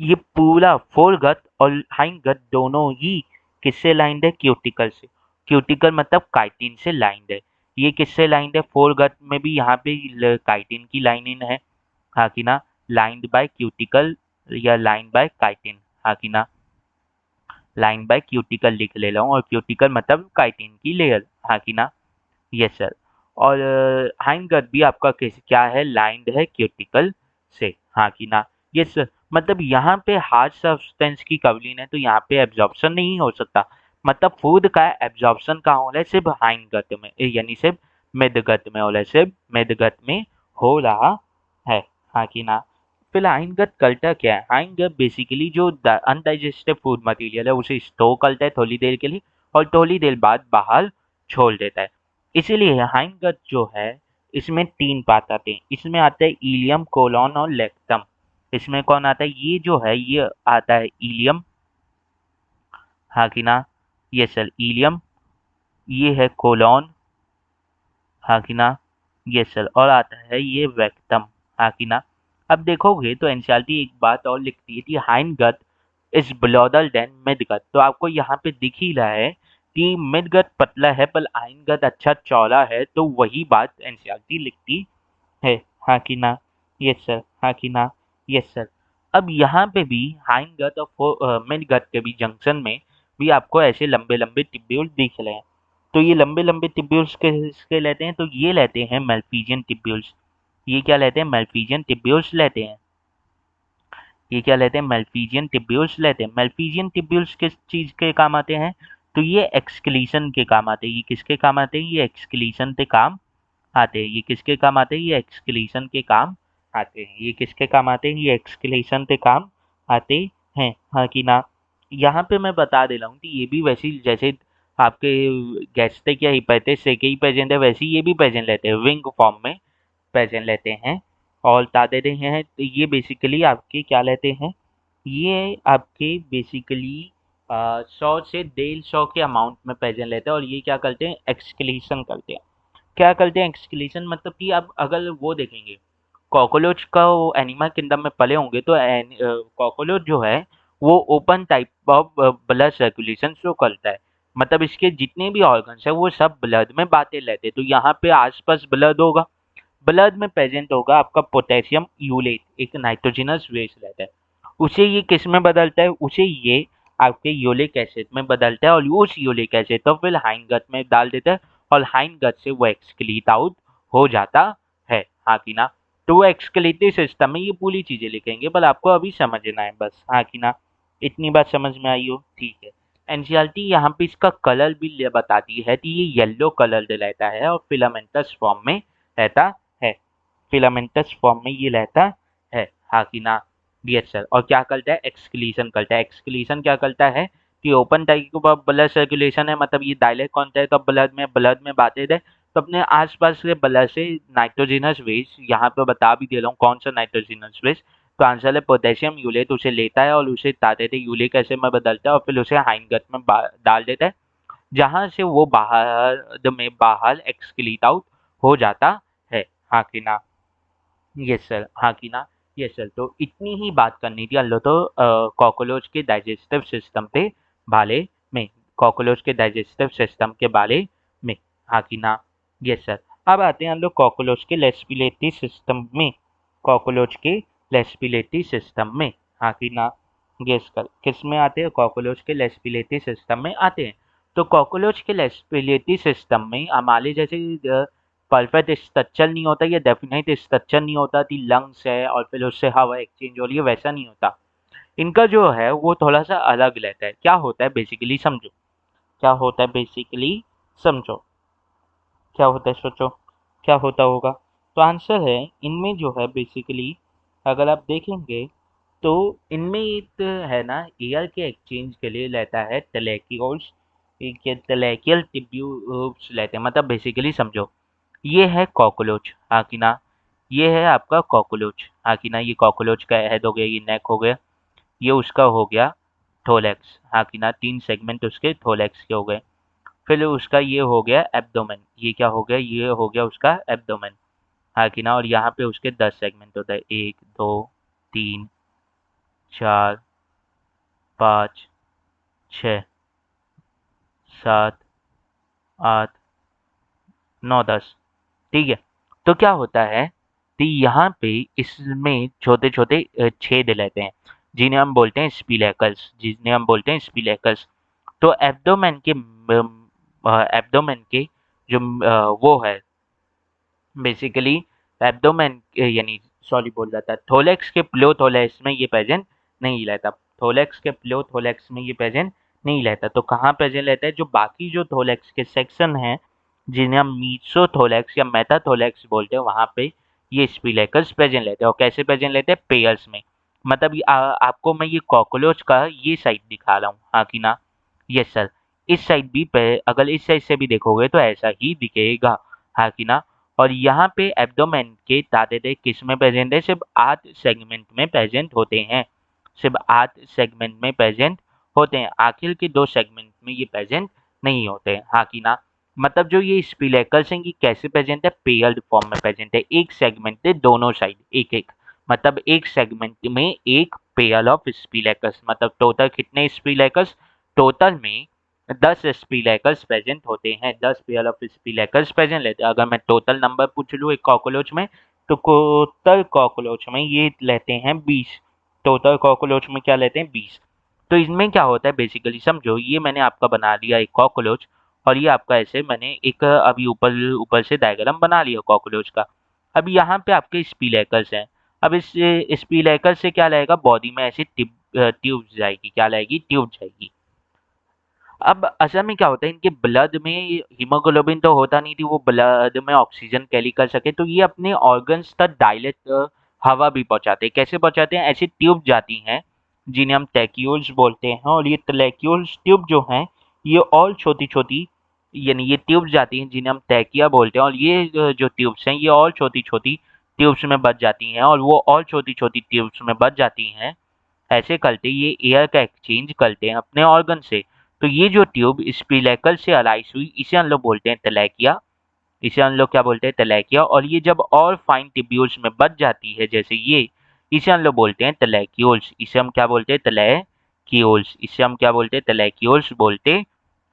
ये पूरा फोर गट और हाइंड गट दोनों ही किससे लाइंड है? क्यूटिकल से। क्यूटिकल मतलब काइटिन से लाइंड है। ये किससे लाइंड है? फोर गट में भी यहाँ पे काइटिन की लाइनिंग है। हाँ कि ना? लाइंड बाय क्यूटिकल या लाइंड बाय काइटिन। हाँ कि ना? लाइन बाय क्यूटिकल लिख ले रहा हूँ और क्यूटिकल मतलब काइटिन की लेयर। हाँ कि ना? Yes sir. और हाइंड गट भी आपका क्या है? लाइंड है क्यूटिकल से। हाँ कि ना? Yes sir. मतलब यहाँ पे हार्ड सब्सटेंस की कवलिंग है तो यहाँ पे एब्जॉर्प्शन नहीं हो सकता। मतलब फूड का एब्जॉर्प्शन कहाँ हो रहा है? सिर्फ हाइंड गट में, यानी सिर्फ मिड गट में हो रहा है, सिर्फ मिड गट में हो रहा है। हाँ कि ना? फिर हाइंड गट करता क्या है? हाइंड गट बेसिकली जो अनडाइजेस्टेड फूड मटेरियल है उसे स्टोर करता है थोड़ी देर के लिए और थोड़ी देर बाद बाहर छोड़ देता है। इसीलिए हाइंड गट जो है इसमें तीन पार्ट आते हैं। इसमें आता है इलियम, कोलोन और लेक्टम। इसमें कौन आता है? ये जो है ये आता है इलियम। हाँ कि ना? ये सर इलियम। ये है कोलोन। हाँ कि ना? ये सर। और आता है ये वेक्टम। हाँ कि ना? अब देखोगे तो एनसीईआरटी एक बात और लिखती है कि hindgut is broader than midgut. तो आपको यहाँ पे दिख ही रहा है कि मिड गट पतला है पर हाइंड गट अच्छा चौड़ा है, तो वही बात एनसीईआरटी लिखती है। हाँ कि ना? Yes sir. हाँ कि ना? Yes sir. अब यहाँ पे भी हाइंड गट और मिड गट के भी जंक्शन में भी आपको ऐसे लंबे लंबे टिब्यूल दिख रहे हैं। तो ये लंबे लंबे टिब्यूल्स किसके लेते हैं? तो ये लेते हैं मेल्फिजियन टिब्यूल्स। ये क्या लेते हैं? मेल्फिजियन टिब्यूल्स लेते हैं। ये क्या लेते हैं? मेल्फिजियन टिब्यूल्स लेते हैं। मेल्फिजियन टिब्यूल्स किस चीज के काम आते हैं? तो ये एक्सक्रीशन के काम आते हैं। ये किसके काम आते हैं? ये एक्सक्रीशन के काम आते हैं। ये किसके काम आते हैं? ये एक्सक्रीशन के काम आते हैं। ये किसके काम आते हैं? ये एक्सक्रीशन के काम आते हैं, हाँ कि ना। यहाँ पे मैं बता दे रहा हूँ कि ये भी वैसे ही जैसे आपके गैस्ट्रिक या हेपेटाइटिस के ही पेशेंट है, वैसे ही ये भी पेशेंट लेते हैं, विंग फॉर्म में पेशेंट लेते हैं और तादाद हैं। तो ये बेसिकली आपके क्या लेते हैं? ये आपके बेसिकली 100 से 150 के अमाउंट में पेशेंट लेते हैं और ये क्या करते हैं? एक्सक्रीशन करते हैं। क्या करते हैं एक्सक्रीशन? मतलब कि आप अगर वो देखेंगे कॉकरोच का वो एनिमल किंगडम में पले होंगे तो कॉकरोच जो है वो open type of blood circulation show करता है। मतलब इसके जितने भी ऑर्गन्स है वो सब ब्लड में बातें लेते हैं। तो यहाँ पे आसपास ब्लड होगा, ब्लड में प्रेजेंट होगा आपका पोटेशियम यूलेट, एक नाइट्रोजनस बेस रहता है। उसे ये किस में बदलता है? उसे ये आपके यूरिक एसिड में बदलता है और उस यूरिक एसिड तो फिर हाइंड गट में डाल देता है और हाइंड गट से वो एक्सक्रीट आउट हो जाता है, हाँ कि ना। तो वो एक्सक्रीटरी सिस्टम में ये पूरी चीजें लिखेंगे, पर आपको अभी समझना है बस, हाँ कि ना। इतनी बात समझ में आई हो? ठीक है। एनसीईआरटी यहाँ पे इसका कलर भी बताती है कि ये येलो कलर रहता है और फिलामेंटस फॉर्म में रहता है। फिलामेंटस फॉर्म में ये रहता है, हाँ कि ना। Yes sir. और क्या करता है? एक्सक्रीशन करता है। एक्सक्रीशन क्या करता है कि ओपन टाइप का ब्लड सर्कुलेशन है, मतलब ये डायलेक्ट कॉन्टैक्ट ऑफ ब्लड में बातें है तो अपने आसपास के ब्लड से नाइट्रोजनस वेस्ट, यहाँ पे बता भी दे रहा हूँ कौन सा नाइट्रोजनस वेस्ट, तो आंसर है पोटेशियम यूलेट, उसे लेता है और उसे ताते यूरिक एसिड में बदलता है और फिर उसे हाइंड गट में डाल देता है, जहां से वो बाहर एक्सक्रीट आउट हो जाता है, हाँ कि ना। यस सर, हाँ कि ना। Yes sir. तो इतनी ही बात करनी थी अल्लो तो कॉकरोच के डाइजेस्टिव सिस्टम पे बारे में, कॉकरोच के डाइजेस्टिव सिस्टम के बारे में, हाँ कि ना। Yes sir. अब आते हैं हम लोग कॉकरोच के रेस्पिरेटरी सिस्टम में, कॉकरोच के रेस्पिरेटरी सिस्टम में, हाँ कि ना। Yes sir. किस में आते हैं? कॉकरोच के रेस्पिरेटरी सिस्टम में आते हैं। तो कॉकरोच के रेस्पिरेटरी सिस्टम में हमारे जैसे परफेक्ट स्ट्रक्चर नहीं होता, ये डेफिनेट स्ट्रक्चर नहीं होता कि लंग्स है और फिर उससे हवा एक्सचेंज हो रही है, वैसा नहीं होता। इनका जो है वो थोड़ा सा अलग रहता है। क्या होता है बेसिकली समझो, क्या होता है बेसिकली समझो, क्या होता है सोचो, क्या होता होगा। तो आंसर है इनमें जो है बेसिकली अगर आप देखेंगे तो इनमें एक है ना एयर के एक्सचेंज के लिए रहता है टेलेक्यूल्स, एक टेलेकियल ट्यूब्यूल्स रहते हैं। मतलब बेसिकली समझो ये है कॉकरोच, हाँ कि ना। ये है आपका कॉकरोच, हाँ कि ना। ये कॉकरोच का हेड हो गया, ये नेक हो गया, ये उसका हो गया थोलैक्स, हाँ कि ना। 3 सेगमेंट उसके थोलैक्स के हो गए। फिर उसका ये हो गया एब्डोमेन, ये क्या हो गया? ये हो गया उसका एब्डोमेन, हाँ कि ना। और यहाँ पे उसके 10 सेगमेंट होता है, 1 2 3 4 5 6 7 8 9 10, ठीक है। तो क्या होता है कि यहाँ पे इसमें छोटे छोटे छेद रहते हैं जिन्हें हम बोलते हैं स्पिलेकल्स, जिन्हें हम बोलते हैं स्पिलेकल्स। तो एब्डोमेन के जो वो है बेसिकली एब्डोमेन यानी सॉरी बोल रहा था, थोलेक्स के प्लोथोलेक्स में ये प्रेजेंट नहीं रहता। थोलेक्स के प्लोथोलेक्स में ये प्रेजेंट नहीं रहता। तो कहाँ प्रेजेंट रहता है? जो बाकी जो थोलेक्स के सेक्शन हैं जिन्हें हम मीसोथोलेक्स या मेटाथोलेक्स बोलते हैं, वहाँ पे ये स्पिलेकल्स प्रेजेंट रहते हैं। और कैसे प्रेजेंट रहते हैं? पेयर्स में। मतलब आपको मैं ये कॉकरोच का ये साइड दिखा रहा हूँ, हाँ कि ना। Yes sir. इस साइड भी अगर इस साइड से भी देखोगे तो ऐसा ही दिखेगा, हाँ कि ना। और यहाँ पे एब्डोमेन के दादेदे किस में प्रेजेंट है? सिर्फ 8 सेगमेंट में प्रेजेंट होते हैं, सिर्फ 8 सेगमेंट में प्रेजेंट होते हैं। आखिर के 2 सेगमेंट में ये प्रेजेंट नहीं होते, हाँ कि ना। मतलब जो ये स्पिलेकल्स हैं ये कैसे प्रेजेंट है? पेयर्ड फॉर्म में प्रेजेंट है। एक सेगमेंट है दोनों साइड एक एक, मतलब एक सेगमेंट में एक पेयर ऑफ स्पिलेकल्स। मतलब टोटल कितने स्पिलेकल्स? टोटल में 10 स्पिलेकल्स प्रेजेंट होते हैं, 10 पेयर ऑफ स्पिलेकल्स प्रेजेंट रहते हैं। अगर मैं टोटल नंबर पूछ लूँ एक कॉकरोच में, तो टोटल कॉकरोच में ये लेते हैं 20। टोटल कॉकरोच में क्या लेते हैं? 20। तो इसमें क्या होता है बेसिकली समझो, ये मैंने आपका बना लिया एक कॉकरोच और ये आपका ऐसे मैंने एक अभी ऊपर ऊपर से डायग्राम बना लिया कॉकरोच का। अब यहाँ पे आपके स्पिलेकल्स हैं। अब इस स्पिलेकल से क्या लगेगा? बॉडी में ऐसी ट्यूब जाएगी, क्या लाएगी? ट्यूब जाएगी। अब असल में क्या होता है, इनके ब्लड में हीमोग्लोबिन तो होता नहीं थी, वो ब्लड में ऑक्सीजन कैरी कर सके, तो ये अपने ऑर्गन्स तक डायलेट हवा भी पहुंचाते हैं। कैसे पहुंचाते हैं? ऐसी ट्यूब जाती हैं जिन्हें हम टैक्यूल्स बोलते हैं, और ये टैक्यूल्स ट्यूब जो हैं ये और छोटी छोटी, यानी ये ट्यूब्स जाती हैं जिन्हें हम टैकिया बोलते हैं, और ये जो ट्यूब्स हैं ये और छोटी छोटी ट्यूब्स में बच जाती हैं, और वो और छोटी छोटी ट्यूब्स में बच जाती हैं। ऐसे करते ये एयर का एक्सचेंज करते हैं अपने ऑर्गन से। तो ये जो ट्यूब स्पिलेकल से अलाइज हुई, इसे हम लोग बोलते हैं तलैकिया। इसे हम लोग क्या बोलते हैं? तलैकिया। और ये जब और फाइन ट्यूब्यूल्स में बच जाती है जैसे ये, इसे हम लोग बोलते हैं तलैक्यूल्स। इसे हम क्या बोलते हैं? तलैक्यूल्स। इसे हम क्या बोलते हैं? तलैक्यूल्स बोलते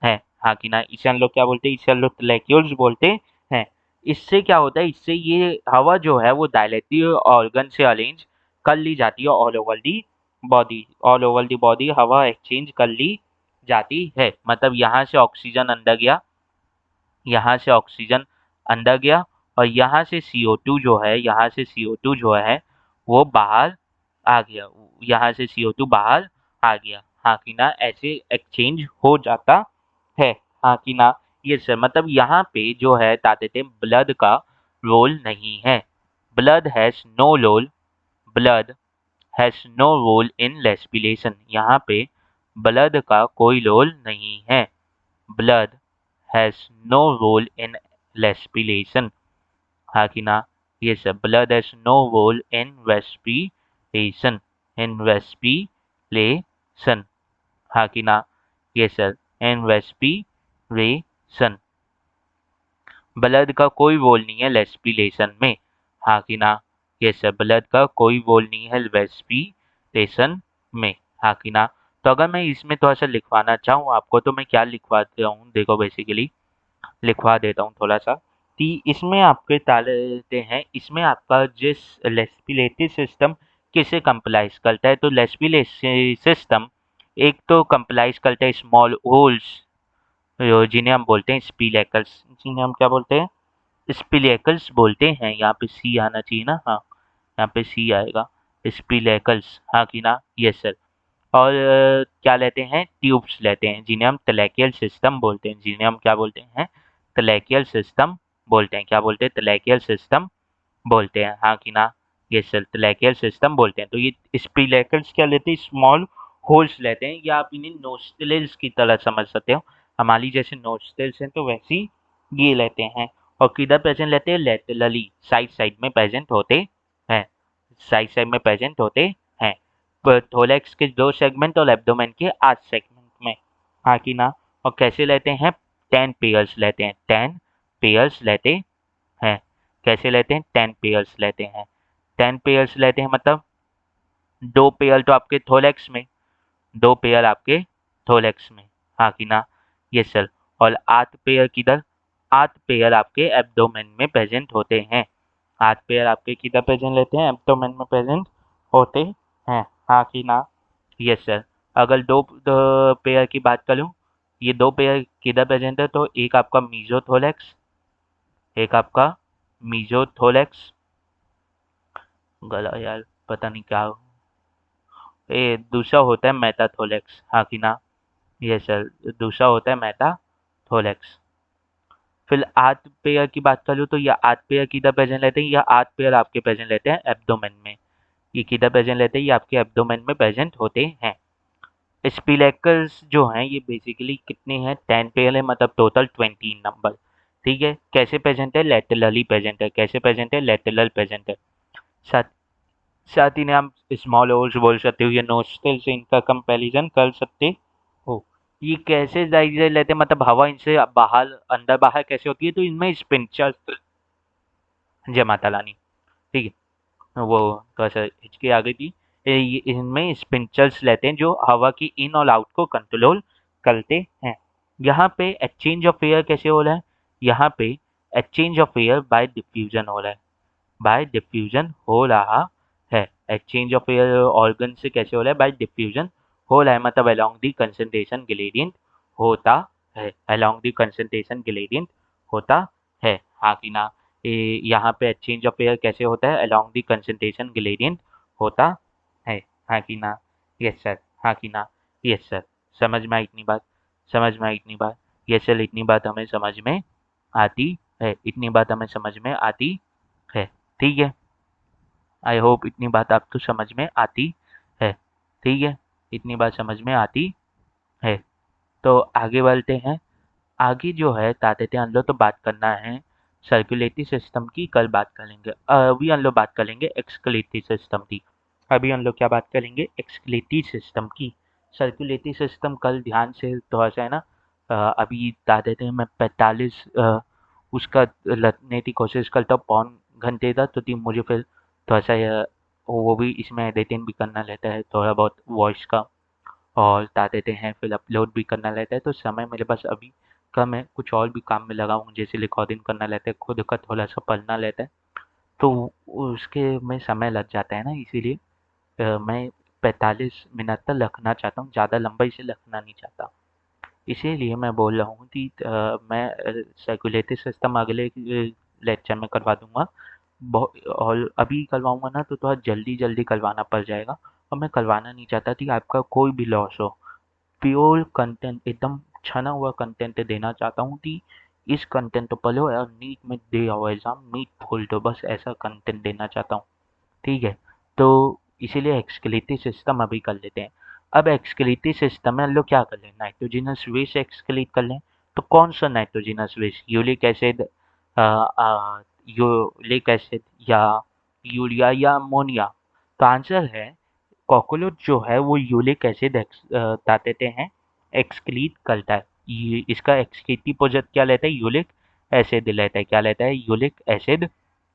हैं। हाँ कि ना? इसे हम लोग क्या बोलते हैं? इसे हम लोग तलैक्यूल्स बोलते हैं। इससे क्या होता है? इससे ये हवा जो है वो डायलेटिव ऑर्गन से अरेंज कर ली जाती है, all over the body. All over the body हवा एक्सचेंज कर ली जाती है। मतलब यहाँ से ऑक्सीजन अंदर गया, यहाँ से ऑक्सीजन अंदर गया, और यहाँ से CO2 जो है, यहाँ से CO2 जो है वो बाहर आ गया। यहाँ से CO2 बाहर आ गया। हाँ कि ना? ऐसे एक्सचेंज हो जाता है। हाँ कि ना? ये सर, मतलब यहाँ पे जो है ताते ब्लड का रोल नहीं है। Blood has no role. Blood has no role in respiration. यहाँ पे ब्लड का कोई रोल नहीं है। Blood has no role in respiration. हाँ कि ना? ये सब blood has no role in respiration. In respiration. हाँ कि ना? ये सर, इन रेस्पिरेशन। ब्लड का कोई रोल नहीं है रेस्पिरेशन में। हाँ कि ना? ये सर, ब्लड का कोई रोल नहीं है रेस्पिरेशन में। हाँ कि ना? तो अगर मैं इसमें थोड़ा सा लिखवाना चाहूँ आपको, तो मैं क्या लिखवाता हूँ? देखो, बेसिकली लिखवा देता हूँ थोड़ा सा कि इसमें आपके ताले हैं, इसमें आपका जिस रेस्पिरेटरी सिस्टम किसे कंप्लाइज करता है, तो रेस्पिरेटरी सिस्टम एक तो कंप्लाइज करता है स्मॉल होल्स, जिन्हें हम बोलते हैं स्पिलेकल्स। जिन्हें हम क्या बोलते हैं? स्पिलेकल्स बोलते हैं। यहाँ पे सी आना चाहिए ना? हाँ, यहाँ पे सी आएगा। स्पिलेकल्स। हाँ कि ना? Yes sir. और क्या लेते हैं? ट्यूब्स लेते हैं जिन्हें हम तलैकियल सिस्टम बोलते हैं। जिन्हें हम क्या बोलते हैं? तलैकियल सिस्टम बोलते हैं। क्या बोलते हैं? तलैकियल सिस्टम बोलते हैं। हाँ कि ना? ये सर, तलैकियल सिस्टम बोलते हैं। तो ये स्पिलेकल्स क्या लेते हैं? स्मॉल होल्स लेते हैं, या आप इन्हें नोस्ट्रिल्स की तरह समझ सकते हो। हमारी जैसे नोस्ट्रिल्स हैं तो वैसी ये लेते हैं। और किधर प्रेजेंट लेते हैं? लेटरली, साइड साइड में प्रेजेंट होते हैं। साइड साइड में प्रेजेंट होते हैं। थोलैक्स के 2 सेगमेंट और एब्डोमेन के 8 सेगमेंट में। हाँ कि ना? और कैसे लेते हैं? 10 पेयर्स लेते हैं। 10 पेयर्स लेते हैं। कैसे लेते हैं? 10 पेयर्स लेते हैं। 10 पेयर्स लेते हैं मतलब 2 पेयर तो आपके थोलैक्स में, 2 पेयर आपके थोलैक्स में। हाँ कि ना? Yes sir. और 8 पेयर किधर? 8 पेयर आपके एब्डोमेन में प्रेजेंट होते हैं। 8 पेयर आपके किधर प्रेजेंट लेते हैं? एब्डोमेन में प्रेजेंट होते हैं। हाँ कि ना? Yes sir. अगर दो पेयर की बात करूँ, ये 2 पेयर किधर प्रेजेंट है, तो एक आपका मीजोथोलेक्स, एक आपका मीजोथोलेक्स। गला यार, पता नहीं क्या हो। ये दूसरा होता है मेटाथोलेक्स। हाँ कि ना? यस सर, दूसरा होता है मेटाथोलेक्स। फिर 8 पेयर की बात करूँ तो ये 8 पेयर किधर प्रेजेंट लेते हैं? या 8 पेयर आपके प्रेजेंट लेते हैं एब्डोमेन में। ये किधर प्रेजेंट लेते हैं? ये आपके एब्डोमेन में प्रेजेंट होते हैं। स्पिलेकल्स जो हैं ये बेसिकली कितने हैं? 10 पेयर है, मतलब टोटल 20 नंबर। ठीक है। कैसे प्रेजेंट है? लेटरली प्रेजेंट है। कैसे प्रेजेंट है? लेटरल प्रेजेंट है। साथ साथ ही ने हम स्मॉल होल्स बोल सकते हो, या नोस्ट्रल से इनका कंपैरिजन कर सकते हो। ये कैसे डाइजेस्ट लेते हैं, मतलब हवा इनसे बाहर अंदर बाहर कैसे होती है, तो इनमें स्पिंचर, जय माता रानी। ठीक है, वो थोड़ा सा हिचकी आ गई थी। इनमें स्पिंचर्स लेते हैं जो हवा की इन और आउट को कंट्रोल करते हैं। यहाँ पे एक्सचेंज ऑफ एयर कैसे हो रहा है? यहाँ पे exchange of air by diffusion हो रहा है। बाय डिफ्यूजन हो रहा है। एक्सचेंज ऑफ एयर ऑर्गन से कैसे हो रहा है? बाय डिफ्यूजन हो रहा है, मतलब अलोंग दी कंसंट्रेशन ग्रेडियंट होता है। अलोंग दी कंसंट्रेशन ग्रेडियंट होता है। हाँ कि ना? यहाँ पे एक्सचेंज ऑफ एयर कैसे होता है? अलोंग दी कंसंट्रेशन ग्रेडियंट होता है। हाँ कि ना? Yes sir. हाँ कि ना? Yes sir. समझ में आई इतनी बात? समझ में आई इतनी बात? ये चल इतनी बात हमें समझ में आती है, इतनी बात हमें समझ में आती है। ठीक है, आई होप इतनी बात आपको समझ में आती है। ठीक है, इतनी बात समझ में आती है। तो आगे बढ़ते हैं। आगे जो है ताते हम लोग तो बात करना है सर्कुलेटरी सिस्टम की, कल बात कर लेंगे। अभी हम लोग बात कर लेंगे एक्सक्रीटरी सिस्टम की। अभी हम लोग क्या बात करेंगे? एक्सक्रीटरी सिस्टम की। सर्कुलेटरी सिस्टम कल ध्यान से थोड़ा सा है ना, अभी बता देते हैं। मैं 45 उसका लगने की कोशिश करता हूँ, पौन घंटे का, तो मुझे फिर थोड़ा सा वो भी इसमें एडिटिंग भी करना रहता है थोड़ा बहुत वॉइस का, और बता देते हैं फिर अपलोड भी करना रहता है, तो समय मेरे पास अभी कम है। कुछ और भी काम में लगा हूँ, जैसे रिकॉर्डिंग करना रहता है, खुद का थोड़ा सा पढ़ना रहता है, तो उसके में समय लग जाता है ना, इसीलिए मैं 45 मिनट तक रखना चाहता हूँ, ज़्यादा लंबाई से रखना नहीं चाहता। इसीलिए मैं बोल रहा हूँ कि मैं सर्कुलेटरी सिस्टम अगले लेक्चर में करवा दूंगा। बहुत, और अभी करवाऊंगा ना तो थोड़ा जल्दी जल्दी करवाना पड़ जाएगा, और मैं करवाना नहीं चाहता कि आपका कोई भी लॉस हो। प्योर कंटेंट, एकदम छना हुआ कंटेंट देना चाहता हूँ कि इस कंटेंट को पढ़ो और नीट में दे आओ एग्जाम, नीट खोल दो, बस ऐसा कंटेंट देना चाहता हूँ। ठीक है, तो इसीलिए एक्सक्रीटरी सिस्टम अभी कर लेते हैं। अब एक्सक्रीटरी सिस्टम में हम लोग क्या कर लें? नाइट्रोजनस वेस्ट एक्सक्रीट कर लें। तो कौन सा nitrogenous waste? Uric acid, uric acid, या यूरिया, या अमोनिया? तो आंसर है कॉकरोच जो है वो यूरिक एसिड बता देते हैं एक्सक्रीट करता है। ये इसका एक्सक्रीटिव प्रोजेक्ट क्या लेता है? यूरिक एसिड लेता है। क्या लेता है? यूरिक एसिड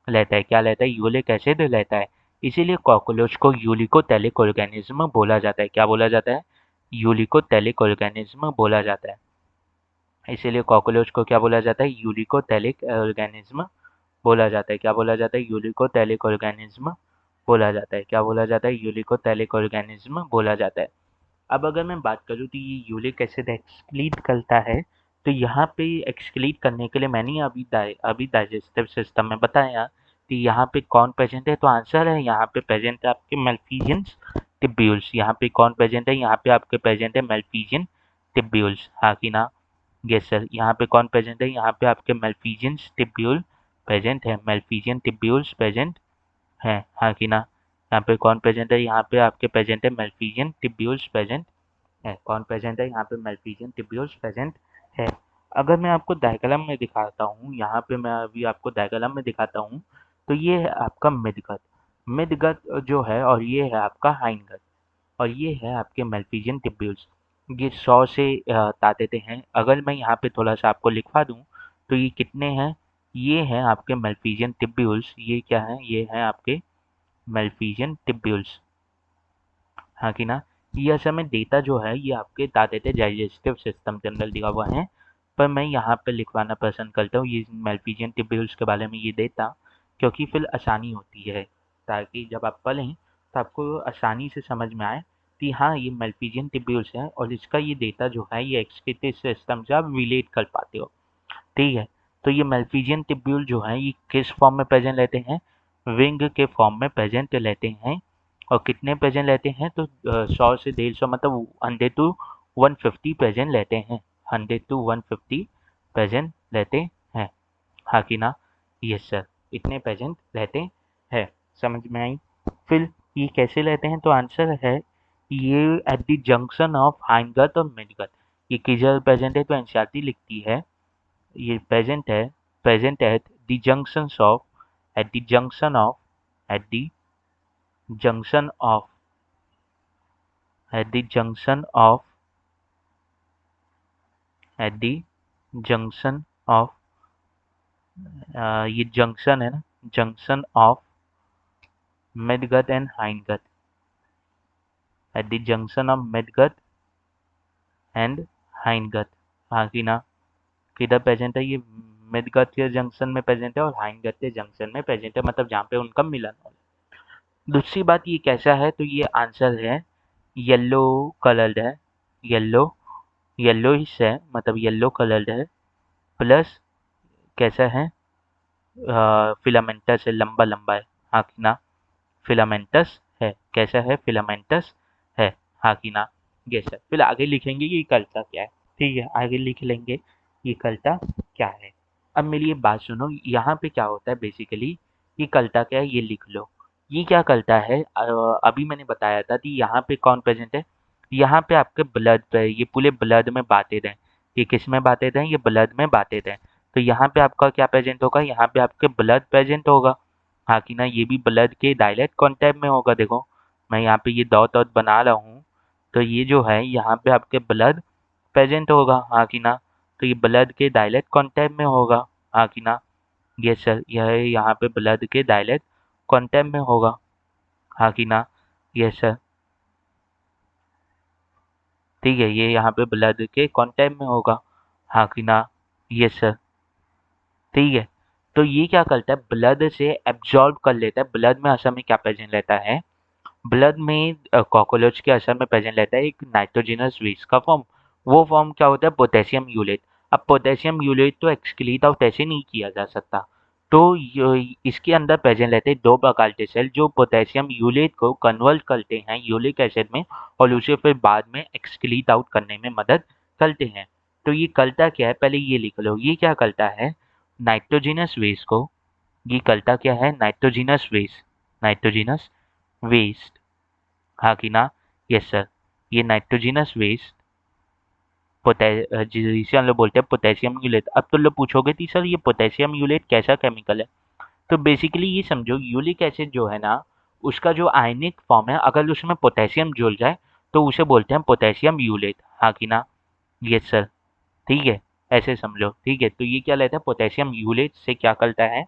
लेता है। क्या लेता है? यूरिक एसिड लेता है। इसीलिए कॉकरोच को यूरिकोटैलिक ऑर्गेनिज्म बोला जाता है। क्या बोला जाता है? यूरिकोटैलिक ऑर्गेनिज्म बोला जाता है। इसीलिए कॉकरोच को क्या बोला जाता है? यूरिकोटैलिक ऑर्गेनिज्म बोला जाता है। क्या बोला जाता है? यूरिकोटैलिक ऑर्गेनिज्म बोला जाता है। क्या बोला जाता है? यूरिकोटैलिक ऑर्गेनिज्म बोला जाता है। अब अगर मैं बात करूँ तो ये यूरिक एसिड एक्सक्रीट करता है, तो यहाँ पे एक्सक्रीट करने के लिए मैंने अभी डाइजेस्टिव सिस्टम में बताया कि यहाँ पे कौन प्रेजेंट है, तो आंसर है यहाँ पे प्रेजेंट है आपके मेल्फिजियंस टिब्यूल्स। यहाँ पे कौन प्रेजेंट है? यहाँ पे आपके प्रेजेंट है मेल्फिजियन टिब्यूल्स, हाँ कि ना? Yes sir. यहाँ पे कौन प्रेजेंट है? यहाँ पे आपके मेल्फिजियंस टिब्यूल प्रेजेंट है, मेल्फिजियन टिब्यूल्स प्रेजेंट है, हाँ कि ना? यहाँ पे कौन प्रेजेंट है? यहाँ पे आपके प्रेजेंट है मेल्फिजियन टिब्यूल्स प्रेजेंट है। कौन प्रेजेंट है? यहाँ पे मेल्फिजियन टिब्यूल्स प्रेजेंट है। अगर मैं आपको डायग्राम में दिखाता हूँ, यहाँ पे मैं अभी आपको डायग्राम में दिखाता हूँ, तो ये है आपका मिडगट। मिडगट जो है, और ये है आपका हाइंडगट, और ये है आपके मेल्फिजियन टिब्यूल्स। ये 100 से ताते हैं। अगर मैं यहाँ पे थोड़ा सा आपको लिखवा दूँ, तो ये कितने हैं? ये हैं आपके मेल्फिजियन टिब्यूल्स। ये क्या है? ये हैं आपके मेल्फिजियन टिब्यूल्स, हाँ कि ना? ये असल में डेटा जो है ये आपके दादे डाइजेस्टिव सिस्टम के अंदर दिया हुआ है, पर मैं यहाँ पे लिखवाना पसंद करता हूँ ये मेल्फिजियन टिब्यूल्स के बारे में ये डेटा, क्योंकि फिर आसानी होती है, ताकि जब आप पढ़ें तो आपको आसानी से समझ में आए कि हाँ ये मेल्फिजियन टिब्यूल्स है, और इसका ये डेटा जो है ये एक्सक्रीटरी सिस्टम से आप रिलेट कर पाते हो। ठीक है, तो ये मेल्फिजियन टिब्यूल जो है ये किस फॉर्म में प्रेजेंट लेते हैं? विंग के फॉर्म में प्रेजेंट लेते हैं। और कितने प्रेजेंट लेते हैं? तो 100 से 150, मतलब 100 टू 150 प्रेजेंट लेते हैं। 100 टू 150 प्रेजेंट लेते हैं, हाँ कि ना? यस सर, इतने प्रेजेंट रहते हैं। समझ में आई? फिर ये कैसे लेते हैं? तो आंसर है ये at the junction of hindgut और मिडगट। ये किधर प्रेजेंट है? तो एनसीईआरटी लिखती है ये present at the junctions of, at the junction of, at the junction of, at the junction of, at the junction of, ये जंक्शन है ना, junction of midgut and hindgut, at the junction of midgut and hindgut, हाँ कि ना? किधर present है ये? Midgut के जंक्शन में प्रेजेंट है और हाइंडगट के जंक्शन में प्रेजेंट है, मतलब जहाँ पे उनका मिलन हो। दूसरी बात ये कैसा है? तो ये आंसर है येलो कलर्ड है, येलो, येलोइश है, मतलब येलो कलर्ड है, प्लस कैसा है? फिलामेंटस है, लंबा लंबा है, हाँ कि ना? फिलामेंटस है, कैसा है? फिलामेंटस है, हाँ कि ना? ये सर। फिर आगे लिखेंगे कि करता क्या है। ठीक है, आगे लिख लेंगे ये कल्टा क्या है। अब मेरी एक बात सुनो, यहाँ पे क्या होता है बेसिकली, ये कल्टा क्या है ये लिख लो। ये क्या कल्टा है, अभी मैंने बताया था कि यहाँ पे कौन प्रेजेंट है, यहाँ पे आपके ब्लड पे, ये पूरे ब्लड में बांटे हैं। ये किस में बांटे हैं, ये ब्लड में बांटे हैं। तो यहाँ पे आपका क्या प्रेजेंट होगा, यहाँ पे आपके ब्लड प्रेजेंट होगा। हाँ कि ना, ये भी ब्लड के डायरेक्ट कांटेक्ट में होगा। देखो मैं यहाँ पे ये डॉट डॉट बना रहा हूँ, तो ये जो है यहाँ पे आपके ब्लड प्रेजेंट होगा। हाँ कि ना, तो ये ब्लड के डायरेक्ट कांटेक्ट में होगा। हाँ कि ना, ये सर यह यहाँ पे ब्लड के डायरेक्ट कांटेक्ट में होगा। हाँ कि ना, ये सर ठीक है, ये यहाँ पे ब्लड के कांटेक्ट में होगा। हाँ कि ना, ये सर ठीक है। तो ये क्या करता है, ब्लड से एब्जॉर्ब कर लेता है। ब्लड में असल में क्या प्रेजेंट रहता है, ब्लड में कॉकरोच के असर में प्रेजेंट रहता है एक नाइट्रोजनस वेस्ट का फॉर्म। वो फॉर्म क्या होता है, पोटेशियम यूलेट। अब पोटेशियम यूलेट तो एक्सक्रीट आउट ऐसे नहीं किया जा सकता, तो इसके अंदर प्रेजेंट रहते हैं दो प्रकार के सेल जो पोटेशियम यूलेट को कन्वर्ट करते हैं यूरिक एसिड में, और उसे फिर बाद में एक्सक्रीट आउट करने में मदद करते हैं। तो ये करता क्या है, पहले ये लिख लो, ये क्या करता है, नाइट्रोजनस वेस्ट को, ये करता क्या है, नाइट्रोजनस वेस्ट, नाइट्रोजनस वेस्ट। हाँ कि ना, यस सर, ये नाइट्रोजनस वेस्ट जिसे हम लोग बोलते हैं पोटेशियम यूलेट। अब तो लोग पूछोगे कि सर ये पोटेशियम यूलेट कैसा केमिकल है, तो बेसिकली ये समझो, यूरिक एसिड जो है ना, उसका जो आयनिक फॉर्म है, अगर उसमें पोटेशियम जुड़ जाए तो उसे बोलते हैं पोटेशियम यूलेट। हाँ कि ना, यस सर ठीक है, ऐसे समझो। ठीक है, तो ये क्या लेता है, पोटेशियम यूलेट से क्या करता है,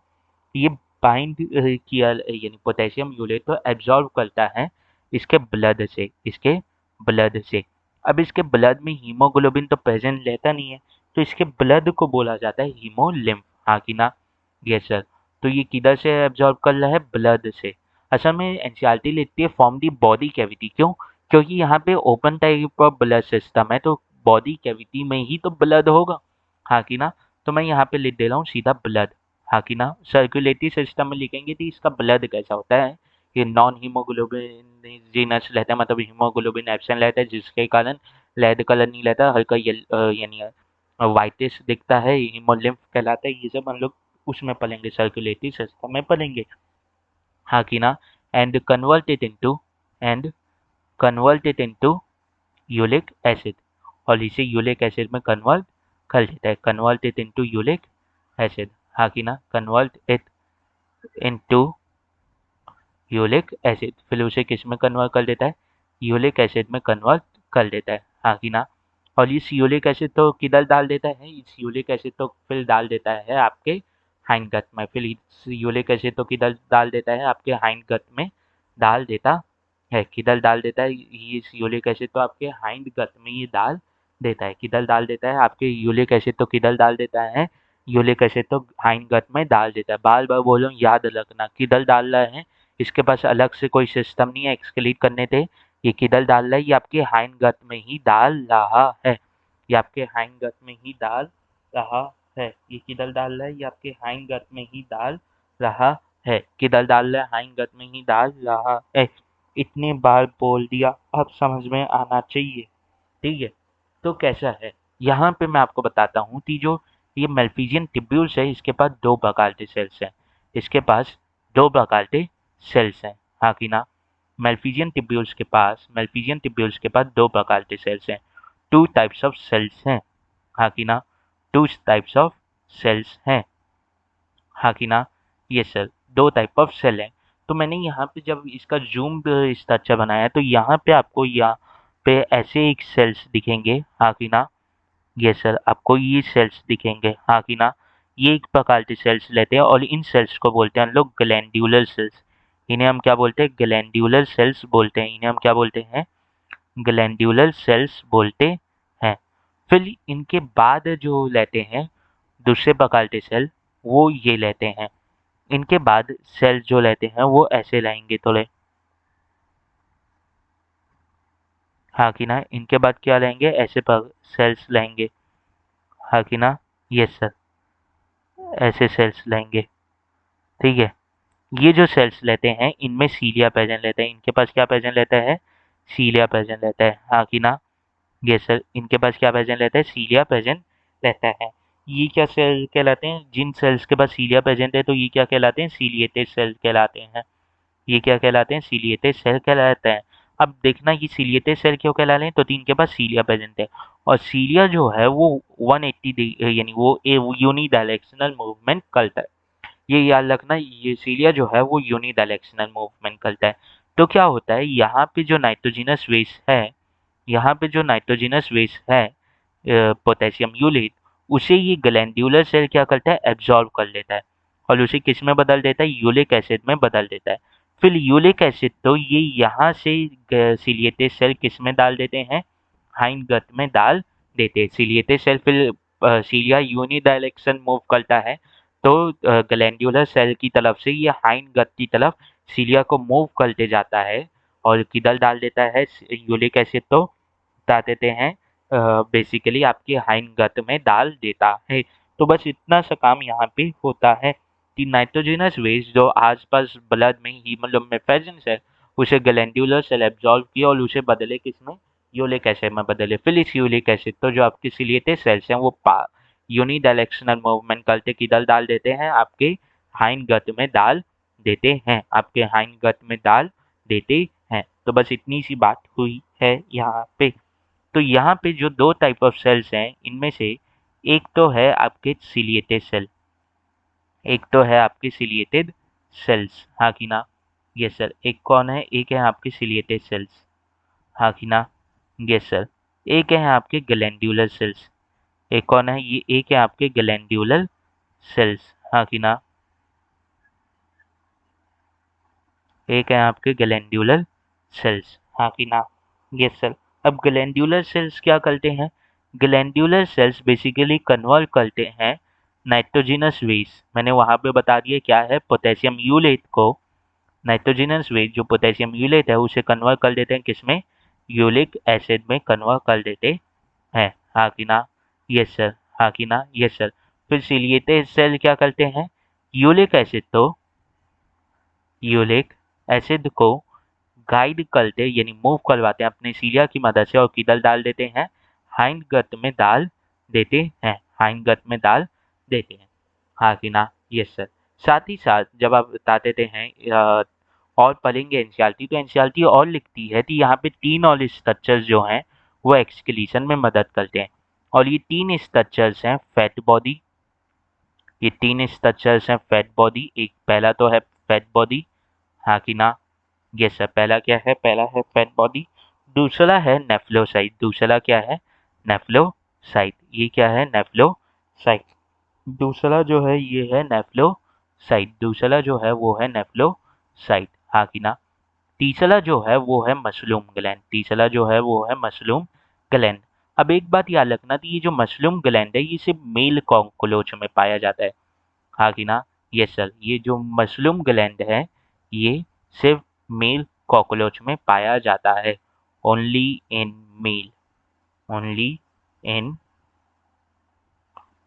ये बाइंड किया, यानी पोटेशियम यूरेट तो एब्जॉर्ब करता है इसके ब्लड से, इसके ब्लड से। अब इसके ब्लड में हीमोग्लोबिन तो प्रेजेंट रहता नहीं है, तो इसके ब्लड को बोला जाता है हीमोलिम्फ। हाँ कि ना, यस सर। तो ये किधर से एब्जॉर्ब कर रहा है, ब्लड से। असल में एनसीईआरटी लिखती है फॉर्म दी बॉडी कैविटी, क्यों, क्योंकि यहाँ पे open type of blood system है, तो बॉडी कैविटी में ही तो ब्लड होगा। हाँ कि ना, तो मैं यहाँ पे लिख दे रहा हूँ सीधा ब्लड। हाँ कि ना, सर्कुलेटरी सिस्टम में लिखेंगे तो इसका ब्लड कैसा होता है, ये नॉन हीमोग्लोबिनस रहता है, मतलब हीमोग्लोबिन एब्सेंट रहता है, जिसके कारण रेड कलर नहीं रहता, हल्का यानी व्हाइटिश दिखता है, हीमोलिम्फ कहलाता है। ये सब हम लोग उसमें पढ़ेंगे, सर्कुलेटरी सिस्टम में पढ़ेंगे। हाँ कि ना, and and convert it into uric acid, और इसे यूरिक एसिड में कन्वर्ट कर देता है, convert it into uric acid. हाँ कि ना, convert it into uric acid, फिर उसे किस में कन्वर्ट कर देता है, यूरिक एसिड में कन्वर्ट कर देता है। हाँ कि ना, और इस यूरिक एसिड तो किधर डाल देता है, इस यूरिक एसिड तो फिर डाल देता है आपके हाइंड गट में, फिर इस यूरिक एसिड तो किधर डाल देता है, आपके हाइंड गट में डाल देता है। किधर डाल देता है, ये इस यूरिक एसिड तो आपके हाइंड गट में ये डाल देता है। किधर डाल देता है, आपके यूरिक एसिड तो किधर डाल देता है, यूरिक एसिड तो हाइंड गट में डाल देता है। बार बार बोलो, याद रखना किधर डाल रहा है, इसके पास अलग से कोई सिस्टम नहीं है एक्सक्रीट करने थे, ये किधर डाल रहा है, ये आपके हाइंड गट में ही डाल रहा है, ये आपके हाइंड गट में ही डाल रहा है। ये किधर डाल रहा है, ये आपके हाइंड गट में ही डाल रहा है। किधर डाल रहा है, हाइंड गट में ही डाल रहा है। इतने बार बोल दिया, अब समझ में आना चाहिए। ठीक है, तो कैसा है, यहाँ पे मैं आपको बताता हूँ कि जो ये मेल्फिजियन टिब्यूल्स है, इसके पास दो प्रकार के सेल्स हैं, इसके पास दो प्रकार के सेल्स हैं। हाँ कि ना, मेल्फिजियन टिब्यूल्स के पास दो प्रकार के सेल्स हैं, टू टाइप्स ऑफ सेल्स हैं। हाँ कि ना, टू टाइप्स ऑफ सेल्स हैं। हाँ कि ना, ये सर दो टाइप ऑफ सेल हैं। तो मैंने यहाँ पे जब इसका जूम स्ट्रक्चर बनाया, तो यहाँ पे आपको यहाँ पे ऐसे एक सेल्स दिखेंगे। हाँ कि ना, ये सर आपको ये सेल्स दिखेंगे। हाँ कि ना, ये एक प्रकार के सेल्स लेते हैं, और इन सेल्स को बोलते हैं हम लोग ग्लैंड्यूलर सेल्स। इन्हें हम क्या बोलते हैं, ग्लैंड्यूलर सेल्स बोलते हैं। इन्हें हम क्या बोलते हैं, ग्लैंड्यूलर सेल्स बोलते हैं। फिर इनके बाद जो लेते हैं दूसरे प्रकार के सेल, वो ये लेते हैं। इनके बाद सेल जो लेते हैं वो ऐसे लाएंगे थोड़े। हाँ कि ना, इनके बाद क्या लाएंगे, ऐसे पर सेल्स लाएंगे। हाँ कि ना, यस सर, ऐसे सेल्स लाएंगे। ठीक है, ये जो सेल्स लेते हैं इनमें सीलिया प्रेजेंट रहता है, इनके पास क्या प्रेजेंट रहता है, सीलिया प्रेजेंट रहता है। हाँ कि ना, ये सर इनके पास क्या प्रेजेंट रहता है, सीलिया प्रेजेंट रहता है। ये क्या सेल कहलाते हैं, जिन सेल्स के पास सीलिया प्रेजेंट है तो ये क्या कहलाते हैं, सीलिएटेड सेल कहलाते हैं। ये क्या कहलाते हैं, सीलिएटेड सेल कहलाते हैं। अब देखना ये सीलिएटेड सेल क्यों कहला रहे हैं, तो इनके पास सीलिया प्रेजेंट है, और सीलिया जो है वो 180 यानी वो यूनी डायरेक्शनल मूवमेंट करता है। ये याद रखना, ये सीलिया जो है वो यूनी डायरेक्शनल मूवमेंट करता है। तो क्या होता है, यहाँ पे जो नाइट्रोजिनस वेस्ट है, यहाँ पे जो नाइट्रोजिनस वेस्ट है पोटेशियम यूलेट, उसे ये ग्लैंड्यूलर सेल क्या करता है, एब्जॉर्ब कर लेता है और उसे किस में बदल देता है, यूलिक एसिड में बदल देता है। फिर यूलिक एसिड तो ये यहाँ से सीलिएटेड सेल किस में डाल देते हैं, हाइंड गट में डाल देते हैं। सीलिएटेड सेल फिर सीलिया यूनि डायरेक्शन मूव करता है, तो ग्लैंड्यूलर सेल की तरफ से ये हाइंड गट की तरफ सीलिया को मूव करते जाता है और किधर डाल देता है, यूलिक एसिड तो बता देते हैं बेसिकली आपके हाइंड गट में डाल देता है। तो बस इतना सा काम यहाँ पे होता है कि नाइट्रोजनस वेस्ट जो आसपास ब्लड में हीमोग्लोबिन में प्रेजेंस है, उसे ग्लैंड्यूलर सेल एब्जॉर्ब किया और उसे बदले किसमें, यूरिक एसिड में बदले। फिर इस यूरिक एसिड तो जो आपके सिलिएटेड सेल्स हैं वो यूनिडायरेक्शनल मूवमेंट करते किधर डाल देते हैं, आपके हाइंड गट में डाल देते हैं, आपके हाइंड गट में डाल देते हैं। तो बस इतनी सी बात हुई है यहाँ पे। तो यहाँ पे जो दो टाइप ऑफ सेल्स हैं, इनमें से एक तो है आपके सिलिएटेड सेल, एक तो है आपके सिलिएटेड सेल्स, हाँ कि ना, यस सर। एक कौन है, एक है आपके सिलिएटेड सेल्स, हाँ कि ना, यस सर। एक है आपके ग्लैंड्यूलर सेल्स, एक कौन है, ये एक है आपके ग्लैंड्यूलर सेल्स, हाँ कि ना, एक है आपके ग्लैंड्यूलर सेल्स, हाँ कि ना, यस सर। अब ग्लैंड्यूलर सेल्स क्या करते हैं, ग्लैंड्यूलर सेल्स बेसिकली कन्वर्ट करते हैं नाइट्रोजिनस वेस्ट, मैंने वहां पे बता दिया क्या है, पोटेशियम यूलेट को, नाइट्रोजिनस वेस्ट जो पोटेशियम यूलेट है उसे कन्वर्ट कर देते हैं किसमें, यूरिक एसिड में कन्वर्ट कर देते हैं, हाँ कि ना, यस सर, हाँ कि ना, यस सर। फिर सिलिएटेड सेल क्या करते हैं, यूरिक एसिड तो यूरिक एसिड को गाइड करते यानी मूव करवाते हैं अपने सीलिया की मदद से, और किधर डाल देते हैं, हाइंड गट में डाल देते हैं, हाइंड गट में डाल देते हैं, हाँ कि ना, यस सर। साथ ही साथ जब आप बता देते हैं और पढ़ेंगे एनसीईआरटी, तो एनसीईआरटी और लिखती है कि यहाँ पे तीन और स्ट्रक्चर्स जो हैं वो एक्सक्रीशन में मदद करते हैं, और ये तीन स्ट्रक्चर्स हैं फैट बॉडी, ये तीन स्ट्रक्चर्स हैं फैट बॉडी, एक पहला तो है फैट बॉडी, हाँ कि ना, यस सर। पहला क्या है, पहला है फैट बॉडी, दूसरा है नेफ्लोसाइट, दूसरा क्या है, नेफ्लोसाइट, ये क्या है, नेफ्लोसाइट, दूसरा जो है ये है नेफ्लोसाइट, दूसरा जो है वो है नेफ्लोसाइट, हाँ कि ना। तीसरा जो है वो है मशरूम ग्लैंड, तीसरा जो है वो है मशरूम ग्लैंड। अब एक बात याद रखना कि ये जो मशरूम ग्लैंड है ये सिर्फ मेल कॉकरोच में पाया जाता है, हाँ कि ना, यस सर। ये जो मशरूम ग्लैंड है ये सिर्फ मेल कॉकरोच में पाया जाता है, only in male, only in,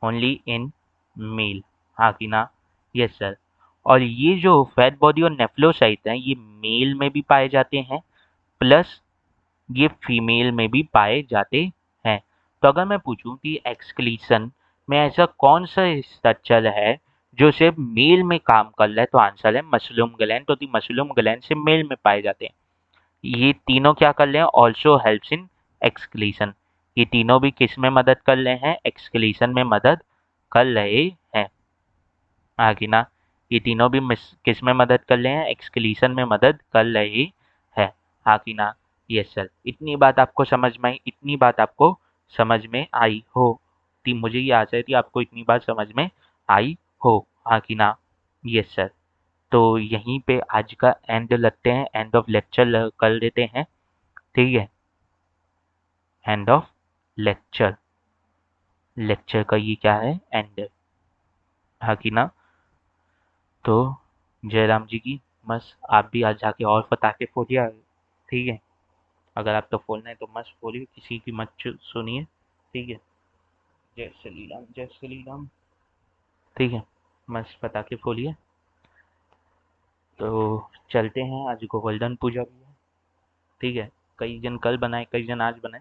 only in male, हाँ कि ना, यस सर। और ये जो फैट बॉडी और नेफ्लोसाइट हैं ये मेल में भी पाए जाते हैं, प्लस ये फीमेल में भी पाए जाते हैं। तो अगर मैं पूछूं कि एक्सक्रीशन में ऐसा कौन सा स्ट्रक्चर है जो सिर्फ मेल में काम कर रहा है, तो आंसर है मशरूम ग्लैंड, तो मशरूम ग्लैंड से मेल में पाए जाते हैं। ये तीनों क्या कर रहे हैं, ऑल्सो हेल्प्स इन एक्सक्रीशन, ये तीनों भी किस में मदद कर रहे हैं, एक्सक्रीशन में मदद कर रहे हैं, आगे ना, ये तीनों भी किस में मदद कर रहे हैं, एक्सक्रीशन में मदद कर रहे हैं, आगे ना, यस सर। इतनी बात आपको समझ में आई, इतनी बात आपको समझ में आई हो, कि मुझे ये आशा है कि आपको इतनी बात समझ में आई हो, हाँ कि ना, यस सर। तो यहीं पे आज का एंड लगते हैं, एंड ऑफ लेक्चर कर देते हैं, ठीक है, एंड ऑफ लेक्चर, लेक्चर का ये क्या है, एंड, हाँ कि ना। तो जयराम जी की, बस आप भी आज जाके और पटाखे फोड़िए, ठीक है, अगर आप तो फोड़ना है तो मस्त फोड़िए, किसी की मत सुनिए, ठीक है, जय श्री राम, जय श्री राम, ठीक है, मस्त पटाखे फोड़िए। तो चलते हैं, आज गोवर्धन पूजा भी है, ठीक है, कई जन कल बनाए कई जन आज बनाए,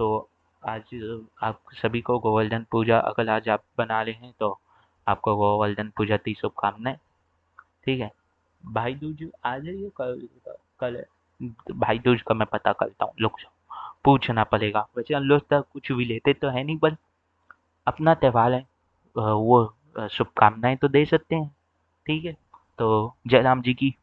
तो आज आप सभी को गोवर्धन पूजा, अगर आज आप बना रहे हैं तो आपको गोवर्धन पूजा की शुभकामनाएं। ठीक है। भाई दूज आज है या कल है? भाई दूज का मैं पता करता हूँ, रुक जाओ, पूछना पड़ेगा। वैसे हम लोग तक कुछ रिलेटेड तो है नहीं, पर अपना त्योहार है, वो शुभकामनाएं तो दे सकते हैं। ठीक है। तो जय राम जी की